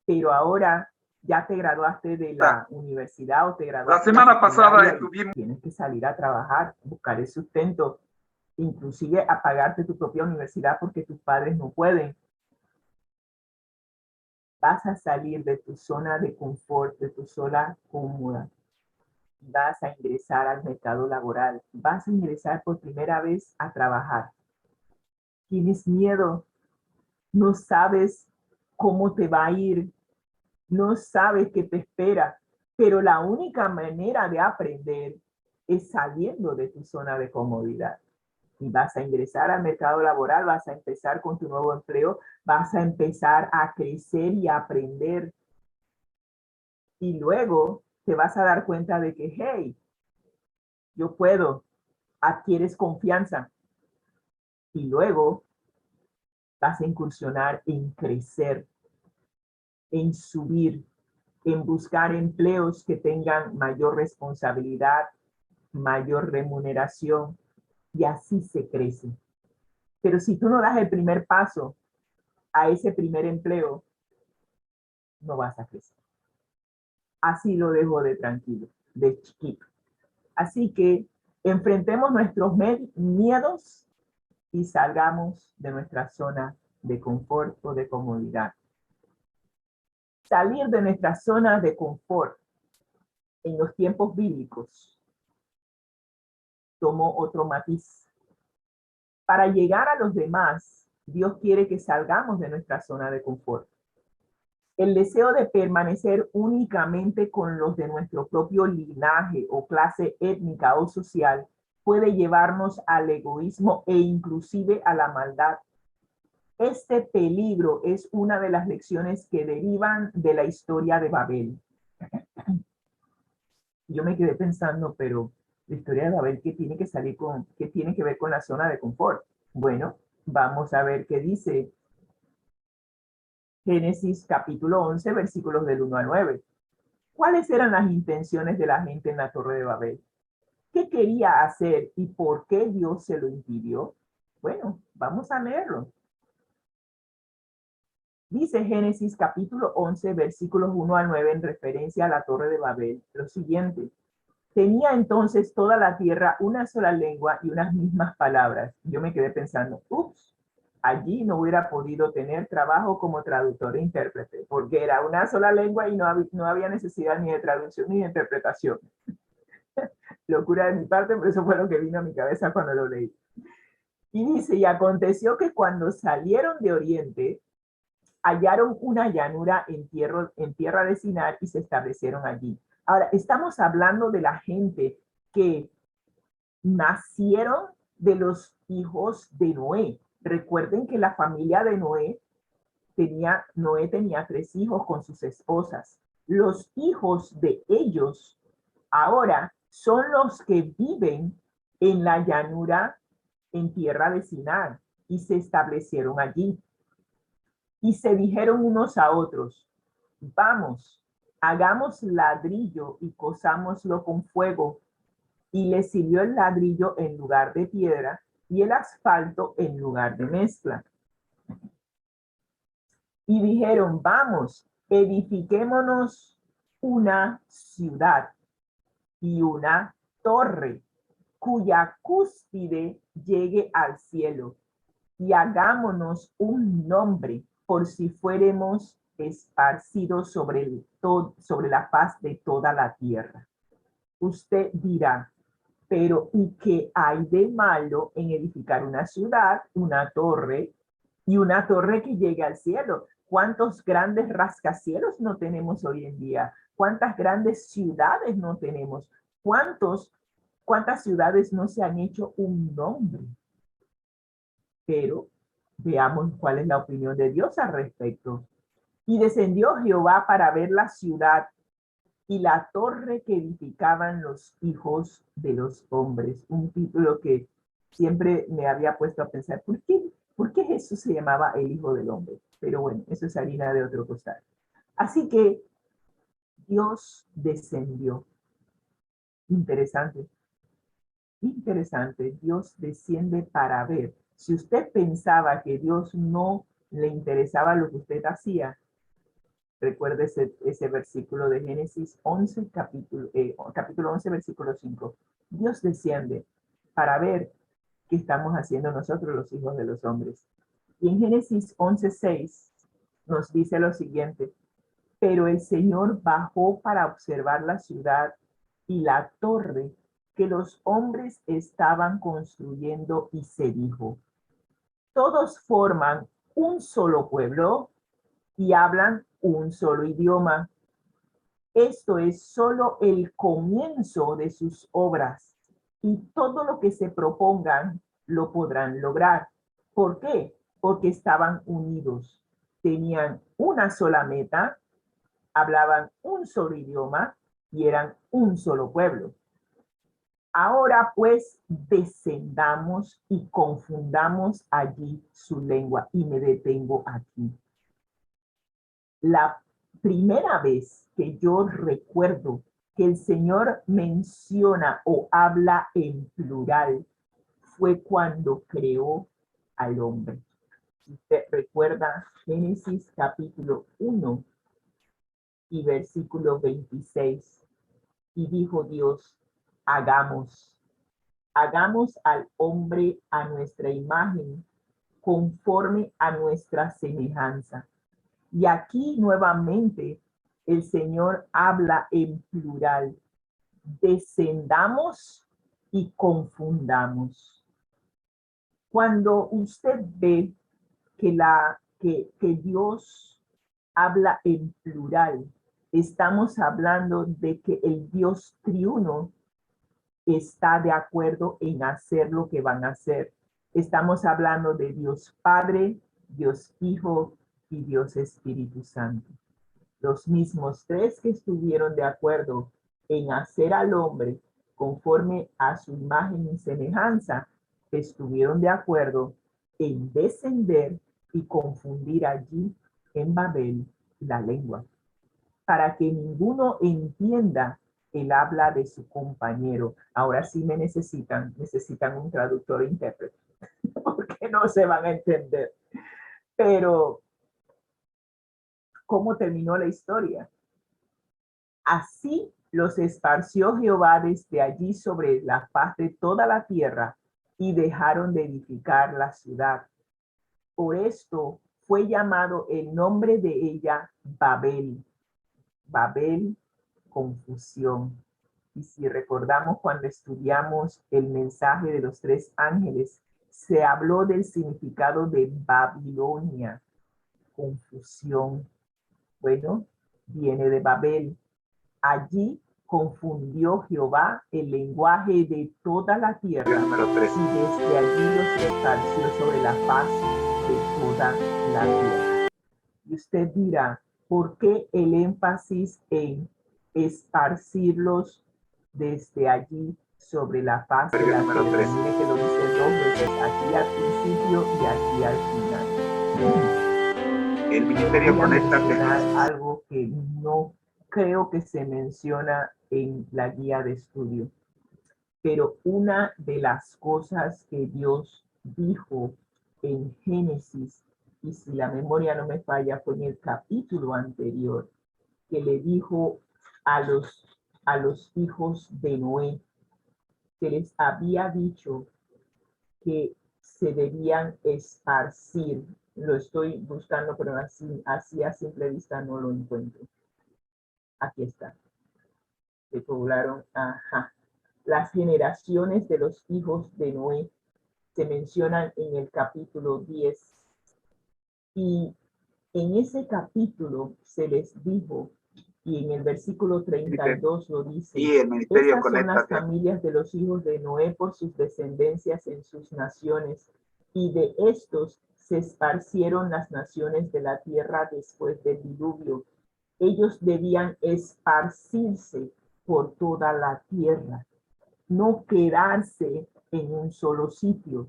pero ahora ya te graduaste de la universidad o te graduaste. La semana pasada estuvimos. Tienes que salir a trabajar, buscar el sustento, inclusive a pagarte tu propia universidad porque tus padres no pueden. Vas a salir de tu zona de confort, de tu zona cómoda. Vas a ingresar al mercado laboral. Vas a ingresar por primera vez a trabajar. Tienes miedo. No sabes cómo te va a ir. No sabes qué te espera. Pero la única manera de aprender es saliendo de tu zona de comodidad. Y vas a ingresar al mercado laboral, vas a empezar con tu nuevo empleo, vas a empezar a crecer y a aprender. Y luego te vas a dar cuenta de que, hey, yo puedo, adquieres confianza. Y luego vas a incursionar en crecer, en subir, en buscar empleos que tengan mayor responsabilidad, mayor remuneración, y así se crece. Pero si tú no das el primer paso a ese primer empleo, no vas a crecer. Así lo dejo de tranquilo, de chiquito. Así que enfrentemos nuestros miedos y salgamos de nuestra zona de confort o de comodidad. Salir de nuestra zona de confort en los tiempos bíblicos tomó otro matiz. Para llegar a los demás, Dios quiere que salgamos de nuestra zona de confort. El deseo de permanecer únicamente con los de nuestro propio linaje o clase étnica o social puede llevarnos al egoísmo e inclusive a la maldad. Este peligro es una de las lecciones que derivan de la historia de Babel. Yo me quedé pensando, pero La historia de Babel que tiene que salir con, que tiene que ver con la zona de confort. Bueno, vamos a ver qué dice Génesis capítulo 11, versículos del 1 al 9. ¿Cuáles eran las intenciones de la gente en la Torre de Babel? ¿Qué quería hacer y por qué Dios se lo impidió? Bueno, vamos a leerlo. Dice Génesis capítulo 11, versículos 1 al 9 en referencia a la Torre de Babel, lo siguiente. Tenía entonces toda la tierra una sola lengua y unas mismas palabras. Yo me quedé pensando, ups, allí no hubiera podido tener trabajo como traductor e intérprete, porque era una sola lengua y no había necesidad ni de traducción ni de interpretación. Locura de mi parte, pero eso fue lo que vino a mi cabeza cuando lo leí. Y dice, y aconteció que cuando salieron de Oriente, hallaron una llanura en tierra de Sinar y se establecieron allí. Ahora, estamos hablando de la gente que nacieron de los hijos de Noé. Recuerden que la familia de Noé tenía 3 hijos con sus esposas. Los hijos de ellos ahora son los que viven en la llanura en tierra de Sinar y se establecieron allí. Y se dijeron unos a otros, vamos, hagamos ladrillo y cosámoslo con fuego. Y les sirvió el ladrillo en lugar de piedra y el asfalto en lugar de mezcla. Y dijeron, vamos, edifiquémonos una ciudad y una torre cuya cúspide llegue al cielo, y hagámonos un nombre por si fuéramos esparcidos sobre la faz de toda la tierra. Usted dirá, pero ¿y qué hay de malo en edificar una ciudad, una torre y una torre que llegue al cielo? ¿Cuántos grandes rascacielos no tenemos hoy en día? ¿Cuántas grandes ciudades no tenemos? ¿Cuántas ciudades no se han hecho un nombre? Pero veamos cuál es la opinión de Dios al respecto. Y descendió Jehová para ver la ciudad y la torre que edificaban los hijos de los hombres. Un título que siempre me había puesto a pensar, ¿por qué Jesús se llamaba el Hijo del Hombre? Pero bueno, eso es harina de otro costal. Así que Dios descendió. Interesante, interesante. Dios desciende para ver. Si usted pensaba que Dios no le interesaba lo que usted hacía, recuerde ese versículo de Génesis 11, capítulo 11, versículo 5. Dios desciende para ver qué estamos haciendo nosotros los hijos de los hombres. Y en Génesis 11, 6 nos dice lo siguiente, pero el Señor bajó para observar la ciudad y la torre que los hombres estaban construyendo y se dijo, todos forman un solo pueblo y hablan un solo idioma. Esto es solo el comienzo de sus obras y todo lo que se propongan lo podrán lograr. ¿Por qué? Porque estaban unidos, tenían una sola meta, hablaban un solo idioma y eran un solo pueblo. Ahora pues descendamos y confundamos allí su lengua. Y me detengo aquí. La primera vez que yo recuerdo que el Señor menciona o habla en plural fue cuando creó al hombre. Usted recuerda Génesis capítulo 1 y versículo 26. Y dijo Dios, hagamos al hombre a nuestra imagen, conforme a nuestra semejanza. Y aquí nuevamente el Señor habla en plural. Descendamos y confundamos. Cuando usted ve que Dios habla en plural, estamos hablando de que el Dios triuno está de acuerdo en hacer lo que van a hacer. Estamos hablando de Dios Padre, Dios Hijo y Dios Espíritu Santo. Los mismos 3 que estuvieron de acuerdo en hacer al hombre conforme a su imagen y semejanza, estuvieron de acuerdo en descender y confundir allí en Babel la lengua, para que ninguno entienda el habla de su compañero. Ahora sí necesitan un traductor e intérprete, porque no se van a entender. Pero, ¿cómo terminó la historia? Así los esparció Jehová desde allí sobre la faz de toda la tierra y dejaron de edificar la ciudad. Por esto fue llamado el nombre de ella Babel. Babel, confusión. Y si recordamos cuando estudiamos el mensaje de los 3 ángeles, se habló del significado de Babilonia, confusión. Bueno, viene de Babel. Allí confundió Jehová el lenguaje de toda la tierra Número 3. y desde allí los esparció sobre la faz de toda la tierra. Y usted dirá, ¿por qué el énfasis en esparcirlos desde allí sobre la faz de la Número tierra? 3. Mire que lo dice 2 veces, aquí al principio y aquí al final. El ministerio Voy a Conéctate. mencionar algo que no creo que se menciona en la guía de estudio, pero una de las cosas que Dios dijo en Génesis, y si la memoria no me falla, fue en el capítulo anterior, que le dijo a los hijos de Noé, que les había dicho que se debían esparcir. Lo estoy buscando, pero así a simple vista no lo encuentro. Aquí está. Se poblaron, ajá. Las generaciones de los hijos de Noé se mencionan en el capítulo 10. Y en ese capítulo se les dijo, y en el versículo 32 lo dice, Y el ministerio estas son las Conéctate. familias de los hijos de Noé por sus descendencias en sus naciones, y de estos se esparcieron las naciones de la tierra después del diluvio. Ellos debían esparcirse por toda la tierra, no quedarse en un solo sitio.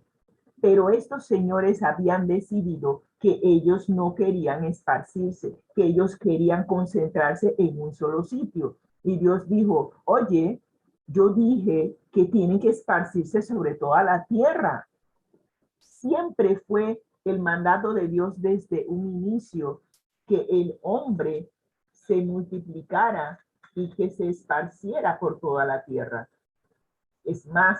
Pero estos señores habían decidido que ellos no querían esparcirse, que ellos querían concentrarse en un solo sitio. Y Dios dijo, oye, yo dije que tienen que esparcirse sobre toda la tierra. Siempre fue el mandato de Dios desde un inicio que el hombre se multiplicara y que se esparciera por toda la tierra. Es más,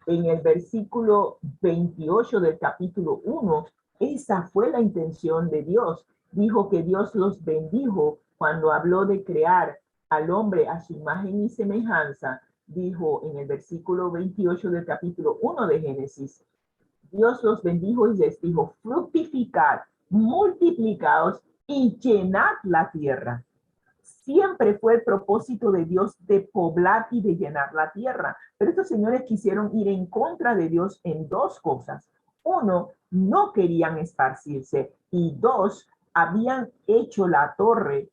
en el versículo 28 del capítulo 1, esa fue la intención de Dios. Dijo que Dios los bendijo cuando habló de crear al hombre a su imagen y semejanza. Dijo en el versículo 28 del capítulo 1 de Génesis, Dios los bendijo y les dijo, fructificad, multiplicaos y llenad la tierra. Siempre fue el propósito de Dios de poblar y de llenar la tierra. Pero estos señores quisieron ir en contra de Dios en 2 cosas. 1, no querían esparcirse. Y 2, habían hecho la torre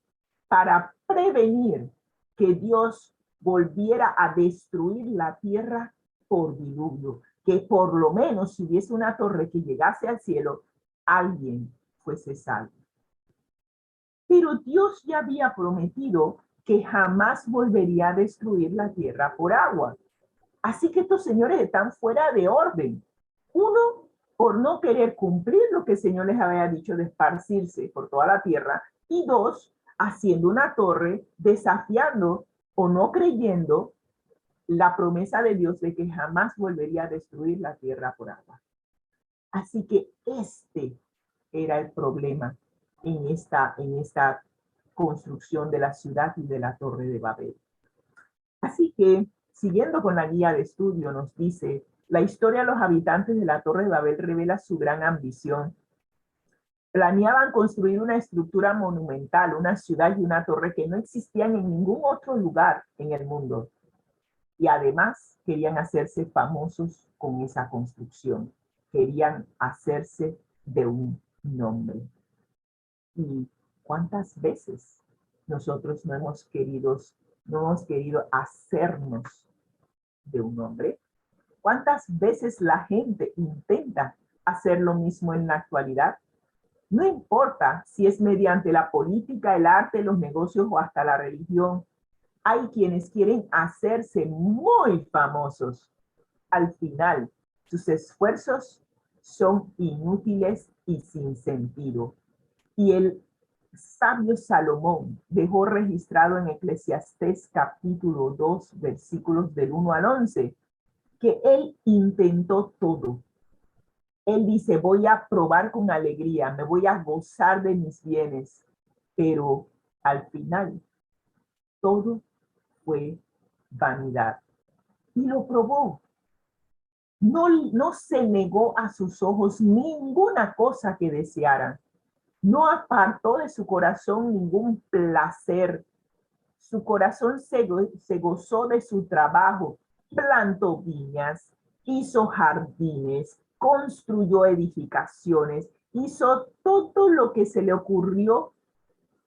para prevenir que Dios volviera a destruir la tierra por diluvio. Que por lo menos si hubiese una torre que llegase al cielo, alguien fuese salvo. Pero Dios ya había prometido que jamás volvería a destruir la tierra por agua. Así que estos señores están fuera de orden. 1, por no querer cumplir lo que el Señor les había dicho de esparcirse por toda la tierra. Y 2, haciendo una torre, desafiando o no creyendo la promesa de Dios de que jamás volvería a destruir la tierra por agua. Así que este era el problema en esta construcción de la ciudad y de la Torre de Babel. Así que, siguiendo con la guía de estudio, nos dice, la historia de los habitantes de la Torre de Babel revela su gran ambición. Planeaban construir una estructura monumental, una ciudad y una torre que no existían en ningún otro lugar en el mundo. Y además querían hacerse famosos con esa construcción. Querían hacerse de un nombre. ¿Y cuántas veces nosotros no hemos querido hacernos de un hombre? ¿Cuántas veces la gente intenta hacer lo mismo en la actualidad? No importa si es mediante la política, el arte, los negocios o hasta la religión. Hay quienes quieren hacerse muy famosos. Al final, sus esfuerzos son inútiles y sin sentido. Y el sabio Salomón dejó registrado en Eclesiastés capítulo 2, versículos del 1 al 11, que él intentó todo. Él dice, voy a probar con alegría, me voy a gozar de mis bienes, pero al final todo fue vanidad. Y lo probó. No se negó a sus ojos ninguna cosa que desearan. No apartó de su corazón ningún placer. Su corazón se gozó de su trabajo, plantó viñas, hizo jardines, construyó edificaciones, hizo todo lo que se le ocurrió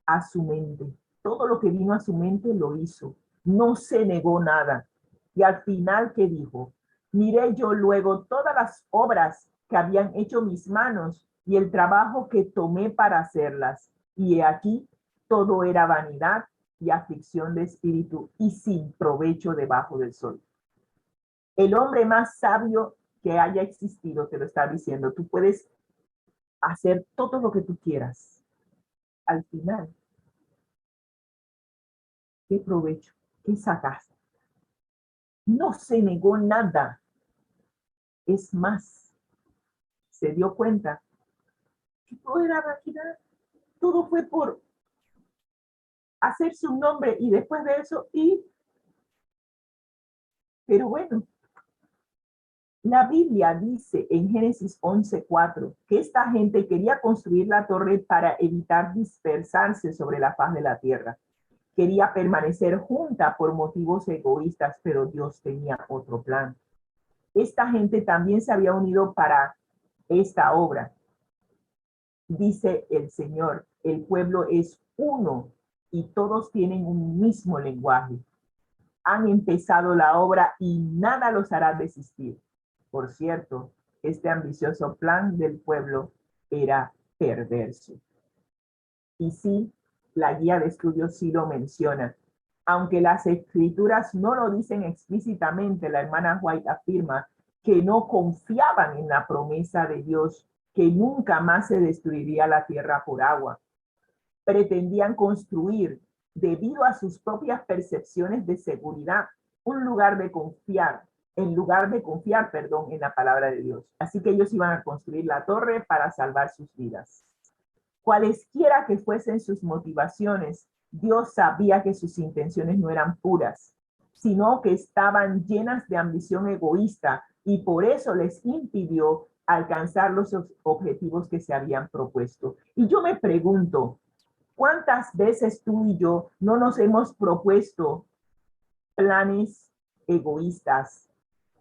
a su mente. Todo lo que vino a su mente lo hizo. No se negó nada. Y al final, ¿qué dijo? Miré yo luego todas las obras que habían hecho mis manos y el trabajo que tomé para hacerlas. Y aquí todo era vanidad y aflicción de espíritu y sin provecho debajo del sol. El hombre más sabio que haya existido te lo está diciendo. Tú puedes hacer todo lo que tú quieras. Al final, ¿qué provecho? ¿Qué sacaste? No se negó nada. Es más, se dio cuenta que todo era vanidad. Todo fue por hacerse un nombre y después de eso pero bueno, la Biblia dice en Génesis 11:4 que esta gente quería construir la torre para evitar dispersarse sobre la faz de la tierra. Quería permanecer junta por motivos egoístas, pero Dios tenía otro plan. Esta gente también se había unido para esta obra. Dice el Señor, el pueblo es uno y todos tienen un mismo lenguaje. Han empezado la obra y nada los hará desistir. Por cierto, este ambicioso plan del pueblo era perverso. Y sí, la guía de estudios sí lo menciona. Aunque las escrituras no lo dicen explícitamente, la hermana White afirma que no confiaban en la promesa de Dios, que nunca más se destruiría la tierra por agua. Pretendían construir, debido a sus propias percepciones de seguridad, un lugar de confiar, en lugar de confiar, en la palabra de Dios. Así que ellos iban a construir la torre para salvar sus vidas. Cualesquiera que fuesen sus motivaciones, Dios sabía que sus intenciones no eran puras, sino que estaban llenas de ambición egoísta y por eso les impidió alcanzar los objetivos que se habían propuesto. Y yo me pregunto, ¿cuántas veces tú y yo no nos hemos propuesto planes egoístas?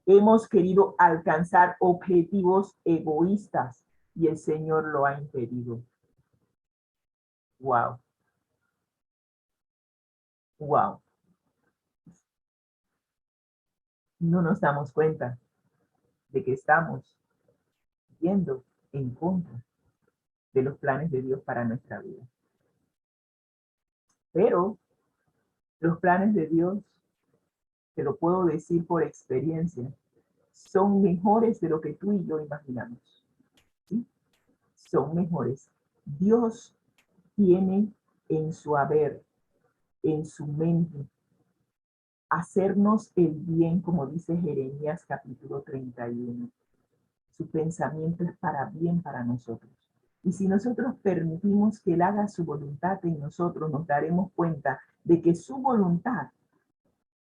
Hemos querido alcanzar objetivos egoístas y el Señor lo ha impedido. Wow. Wow. No nos damos cuenta de que estamos yendo en contra de los planes de Dios para nuestra vida. Pero los planes de Dios, te lo puedo decir por experiencia, son mejores de lo que tú y yo imaginamos. ¿Sí? Son mejores. Dios tiene en su haber, en su mente, hacernos el bien, como dice Jeremías capítulo 31. Su pensamiento es para bien para nosotros. Y si nosotros permitimos que Él haga su voluntad en nosotros, nos daremos cuenta de que su voluntad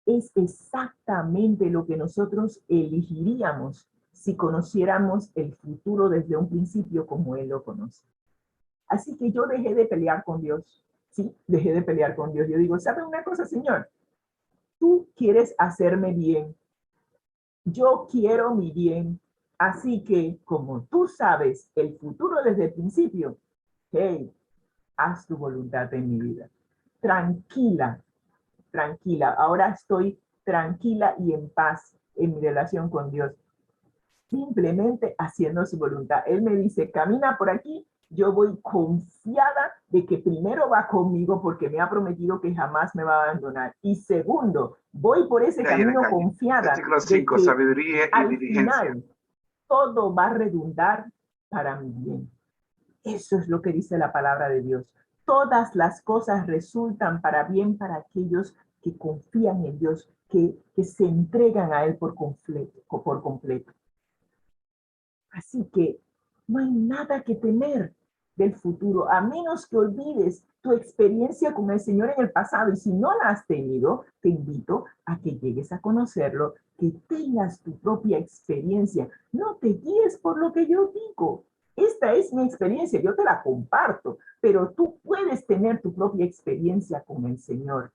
es exactamente lo que nosotros elegiríamos si conociéramos el futuro desde un principio como Él lo conoce. Así que yo dejé de pelear con Dios. Sí, dejé de pelear con Dios. Yo digo, ¿sabe una cosa, Señor? Tú quieres hacerme bien. Yo quiero mi bien. Así que, como tú sabes el futuro desde el principio, hey, haz tu voluntad en mi vida. Tranquila, tranquila. Ahora estoy tranquila y en paz, en mi relación con Dios? Simplemente haciendo su voluntad. Él me dice, camina por aquí, yo voy confiada de que primero va conmigo porque me ha prometido que jamás me va a abandonar. Y segundo, voy por ese De ahí en la camino calle. confiada Versículo de 5, que sabiduría y al diligencia. final todo va a redundar para mi bien. Eso es lo que dice la palabra de Dios. Todas las cosas resultan para bien para aquellos que confían en Dios, que se entregan a Él por completo. Así que no hay nada que temer del futuro, a menos que olvides tu experiencia con el Señor en el pasado. Y si no la has tenido, te invito a que llegues a conocerlo, que tengas tu propia experiencia. No te guíes por lo que yo digo. Esta es mi experiencia, yo te la comparto, pero tú puedes tener tu propia experiencia con el Señor.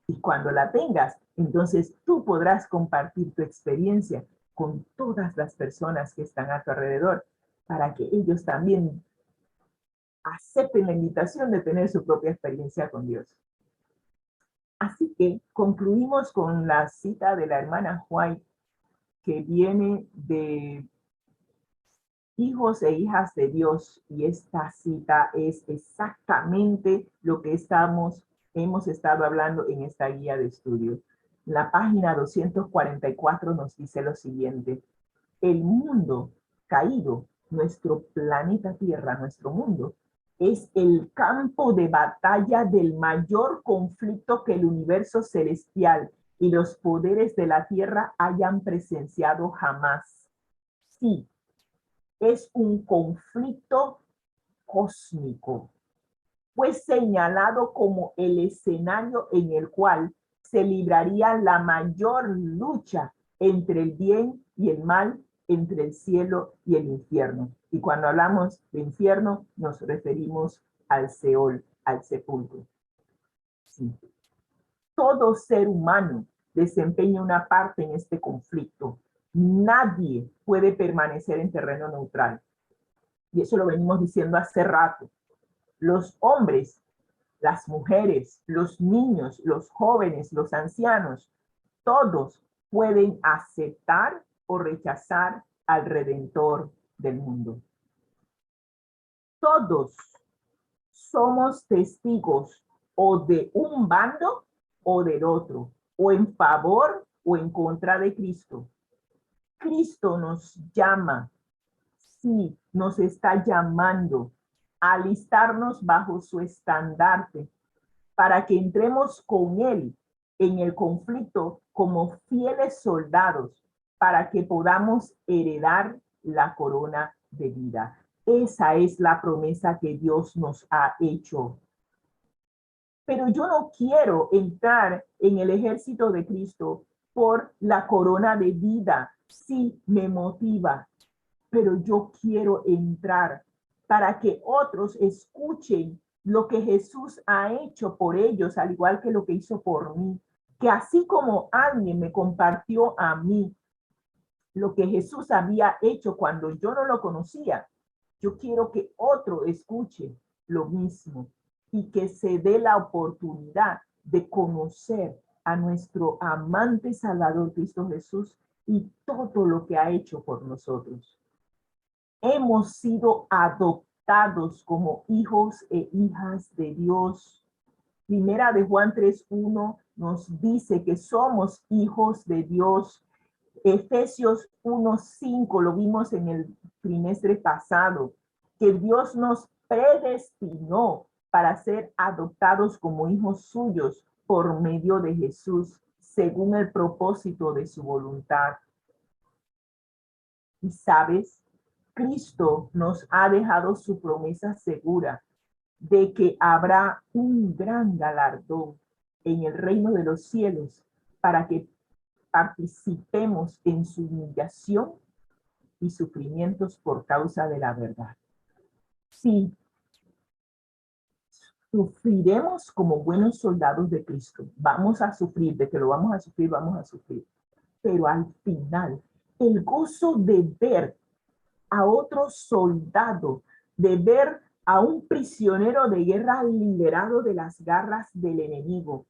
Y cuando la tengas, entonces tú podrás compartir tu experiencia con todas las personas que están a tu alrededor, para que ellos también acepten la invitación de tener su propia experiencia con Dios. Así que concluimos con la cita de la hermana White, que viene de Hijos e Hijas de Dios, y esta cita es exactamente lo que hemos estado hablando en esta guía de estudio. La página 244 nos dice lo siguiente: el mundo caído, nuestro planeta Tierra, nuestro mundo, es el campo de batalla del mayor conflicto que el universo celestial y los poderes de la Tierra hayan presenciado jamás. Sí, es un conflicto cósmico. Fue señalado como el escenario en el cual se libraría la mayor lucha entre el bien y el mal, entre el cielo y el infierno. Y cuando hablamos de infierno, nos referimos al Seol, al sepulcro. Sí. Todo ser humano desempeña una parte en este conflicto. Nadie puede permanecer en terreno neutral. Y eso lo venimos diciendo hace rato. Los hombres, las mujeres, los niños, los jóvenes, los ancianos, todos pueden aceptar o rechazar al Redentor del mundo. Todos somos testigos o de un bando o del otro, o en favor o en contra de Cristo. Cristo nos llama, sí, nos está llamando a alistarnos bajo su estandarte para que entremos con Él en el conflicto como fieles soldados, para que podamos heredar la corona de vida. Esa es la promesa que Dios nos ha hecho. Pero yo no quiero entrar en el ejército de Cristo por la corona de vida. Sí, me motiva, pero yo quiero entrar para que otros escuchen lo que Jesús ha hecho por ellos, al igual que lo que hizo por mí. Que así como alguien me compartió a mí lo que Jesús había hecho cuando yo no lo conocía, yo quiero que otro escuche lo mismo y que se dé la oportunidad de conocer a nuestro amante Salvador Cristo Jesús y todo lo que ha hecho por nosotros. Hemos sido adoptados como hijos e hijas de Dios. Primera de Juan 3:1 nos dice que somos hijos de Dios. Efesios 1:5 lo vimos en el trimestre pasado, que Dios nos predestinó para ser adoptados como hijos suyos por medio de Jesús, según el propósito de su voluntad. Y sabes, Cristo nos ha dejado su promesa segura de que habrá un gran galardón en el reino de los cielos para que participemos en su humillación y sufrimientos por causa de la verdad. Sí, sufriremos como buenos soldados de Cristo. Vamos a sufrir, de que lo vamos a sufrir, vamos a sufrir. Pero al final, el gozo de ver a otro soldado, de ver a un prisionero de guerra liberado de las garras del enemigo,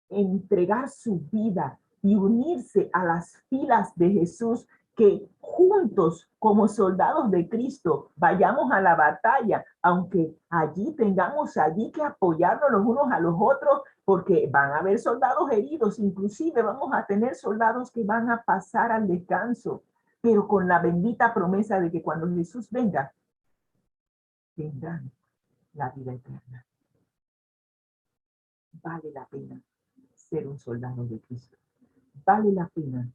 entregar su vida y unirse a las filas de Jesús, que juntos como soldados de Cristo vayamos a la batalla, aunque allí tengamos allí que apoyarnos los unos a los otros, porque van a haber soldados heridos, inclusive vamos a tener soldados que van a pasar al descanso, pero con la bendita promesa de que cuando Jesús venga, tendrán la vida eterna. Vale la pena ser un soldado de Cristo. Vale la pena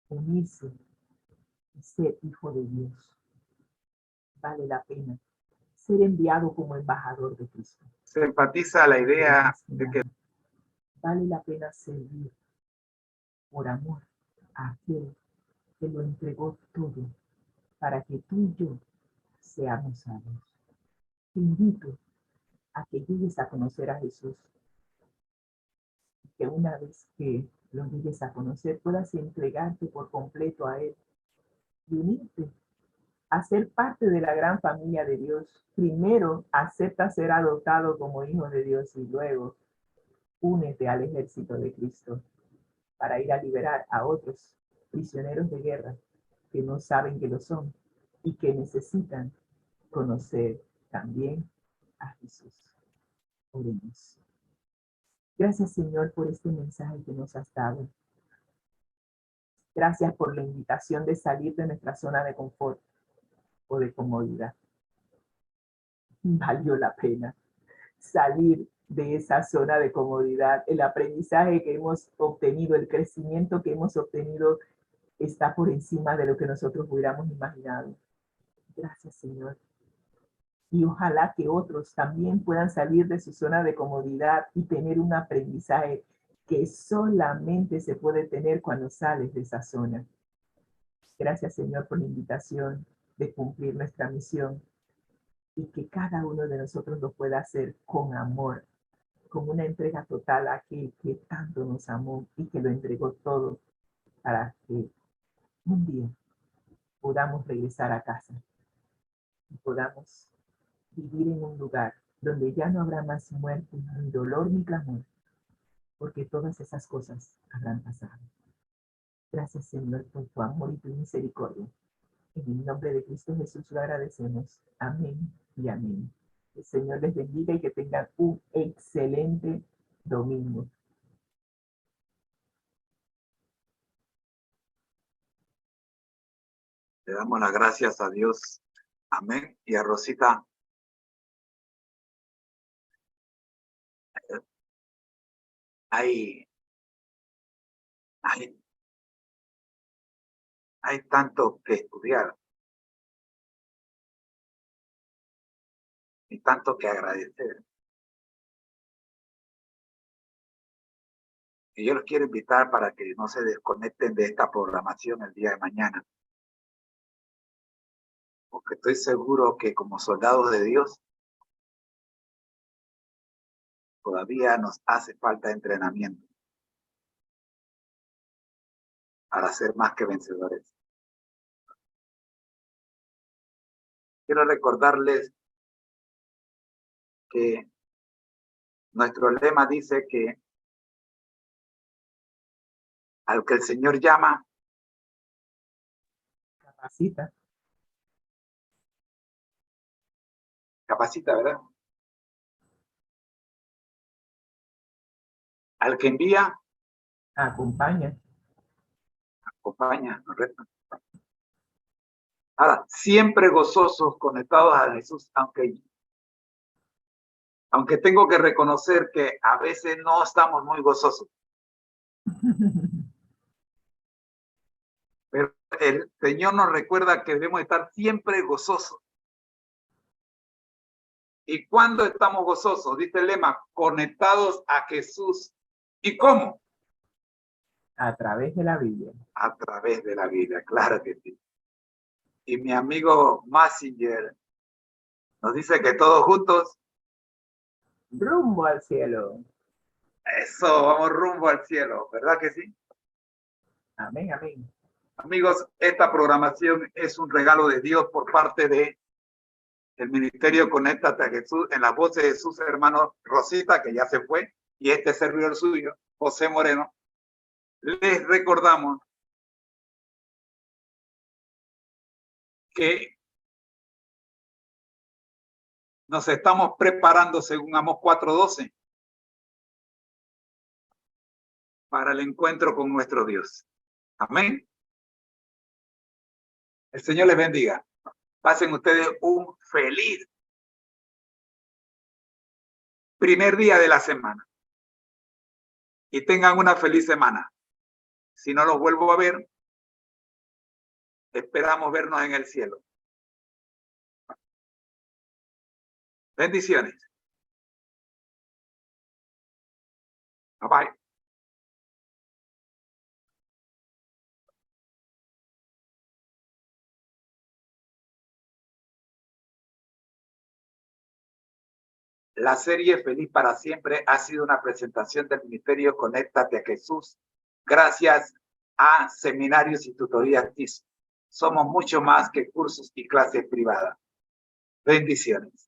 unirse y ser hijo de Dios. Vale la pena ser enviado como embajador de Cristo. Se enfatiza la idea de que vale la pena servir por amor a aquel que lo entregó todo para que tú y yo seamos salvos. Te invito a que llegues a conocer a Jesús, que una vez que lo llegues a conocer puedas entregarte por completo a Él y unirte a ser parte de la gran familia de Dios. Primero, acepta ser adoptado como hijo de Dios y luego únete al ejército de Cristo para ir a liberar a otros prisioneros de guerra que no saben que lo son y que necesitan conocer también a Jesús. Oremos. Gracias, Señor, por este mensaje que nos has dado. Gracias por la invitación de salir de nuestra zona de confort o de comodidad. Valió la pena salir de esa zona de comodidad. El aprendizaje que hemos obtenido, el crecimiento que hemos obtenido está por encima de lo que nosotros hubiéramos imaginado. Gracias, Señor. Y ojalá que otros también puedan salir de su zona de comodidad y tener un aprendizaje que solamente se puede tener cuando sales de esa zona. Gracias, Señor, por la invitación de cumplir nuestra misión y que cada uno de nosotros lo pueda hacer con amor, con una entrega total a aquel que tanto nos amó y que lo entregó todo para que un día podamos regresar a casa y podamos vivir en un lugar donde ya no habrá más muerte, ni dolor, ni clamor, porque todas esas cosas habrán pasado. Gracias, Señor, por tu amor y tu misericordia. En el nombre de Cristo Jesús lo agradecemos. Amén y amén. El Señor les bendiga y que tengan un excelente domingo. le damos las gracias a Dios. Amén. Y a Rosita, hay tanto que estudiar y tanto que agradecer. Y yo los quiero invitar para que no se desconecten de esta programación el día de mañana. Porque estoy seguro que como soldados de Dios, todavía nos hace falta entrenamiento para ser más que vencedores. Quiero recordarles que nuestro lema dice que al que el Señor llama, Capacita. Capacita, ¿verdad? Al que envía, Acompaña. Acompaña, ¿correcto? Ahora, siempre gozosos, conectados a Jesús, aunque tengo que reconocer que a veces no estamos muy gozosos. Pero el Señor nos recuerda que debemos estar siempre gozosos. ¿Y cuándo estamos gozosos? Dice el lema, conectados a Jesús. ¿Y cómo? A través de la Biblia. A través de la Biblia, claro que sí. Y mi amigo Massinger nos dice que todos juntos, rumbo al cielo. eso, vamos rumbo al cielo, ¿verdad que sí? Amén, amén. Amigos, esta programación es un regalo de Dios por parte de el Ministerio Conéctate a Jesús, en las voces de sus hermanos Rosita, que ya se fue, y este servidor suyo, José Moreno. Les recordamos que nos estamos preparando, según Amós 4:12, para el encuentro con nuestro Dios. Amén. El Señor les bendiga. Pasen ustedes un feliz primer día de la semana. Y tengan una feliz semana. Si no los vuelvo a ver, esperamos vernos en el cielo. Bendiciones. Bye bye. La serie Feliz para Siempre ha sido una presentación del Ministerio Conéctate a Jesús, gracias a Seminarios y Tutorías TIS. Somos mucho más que cursos y clases privadas. Bendiciones.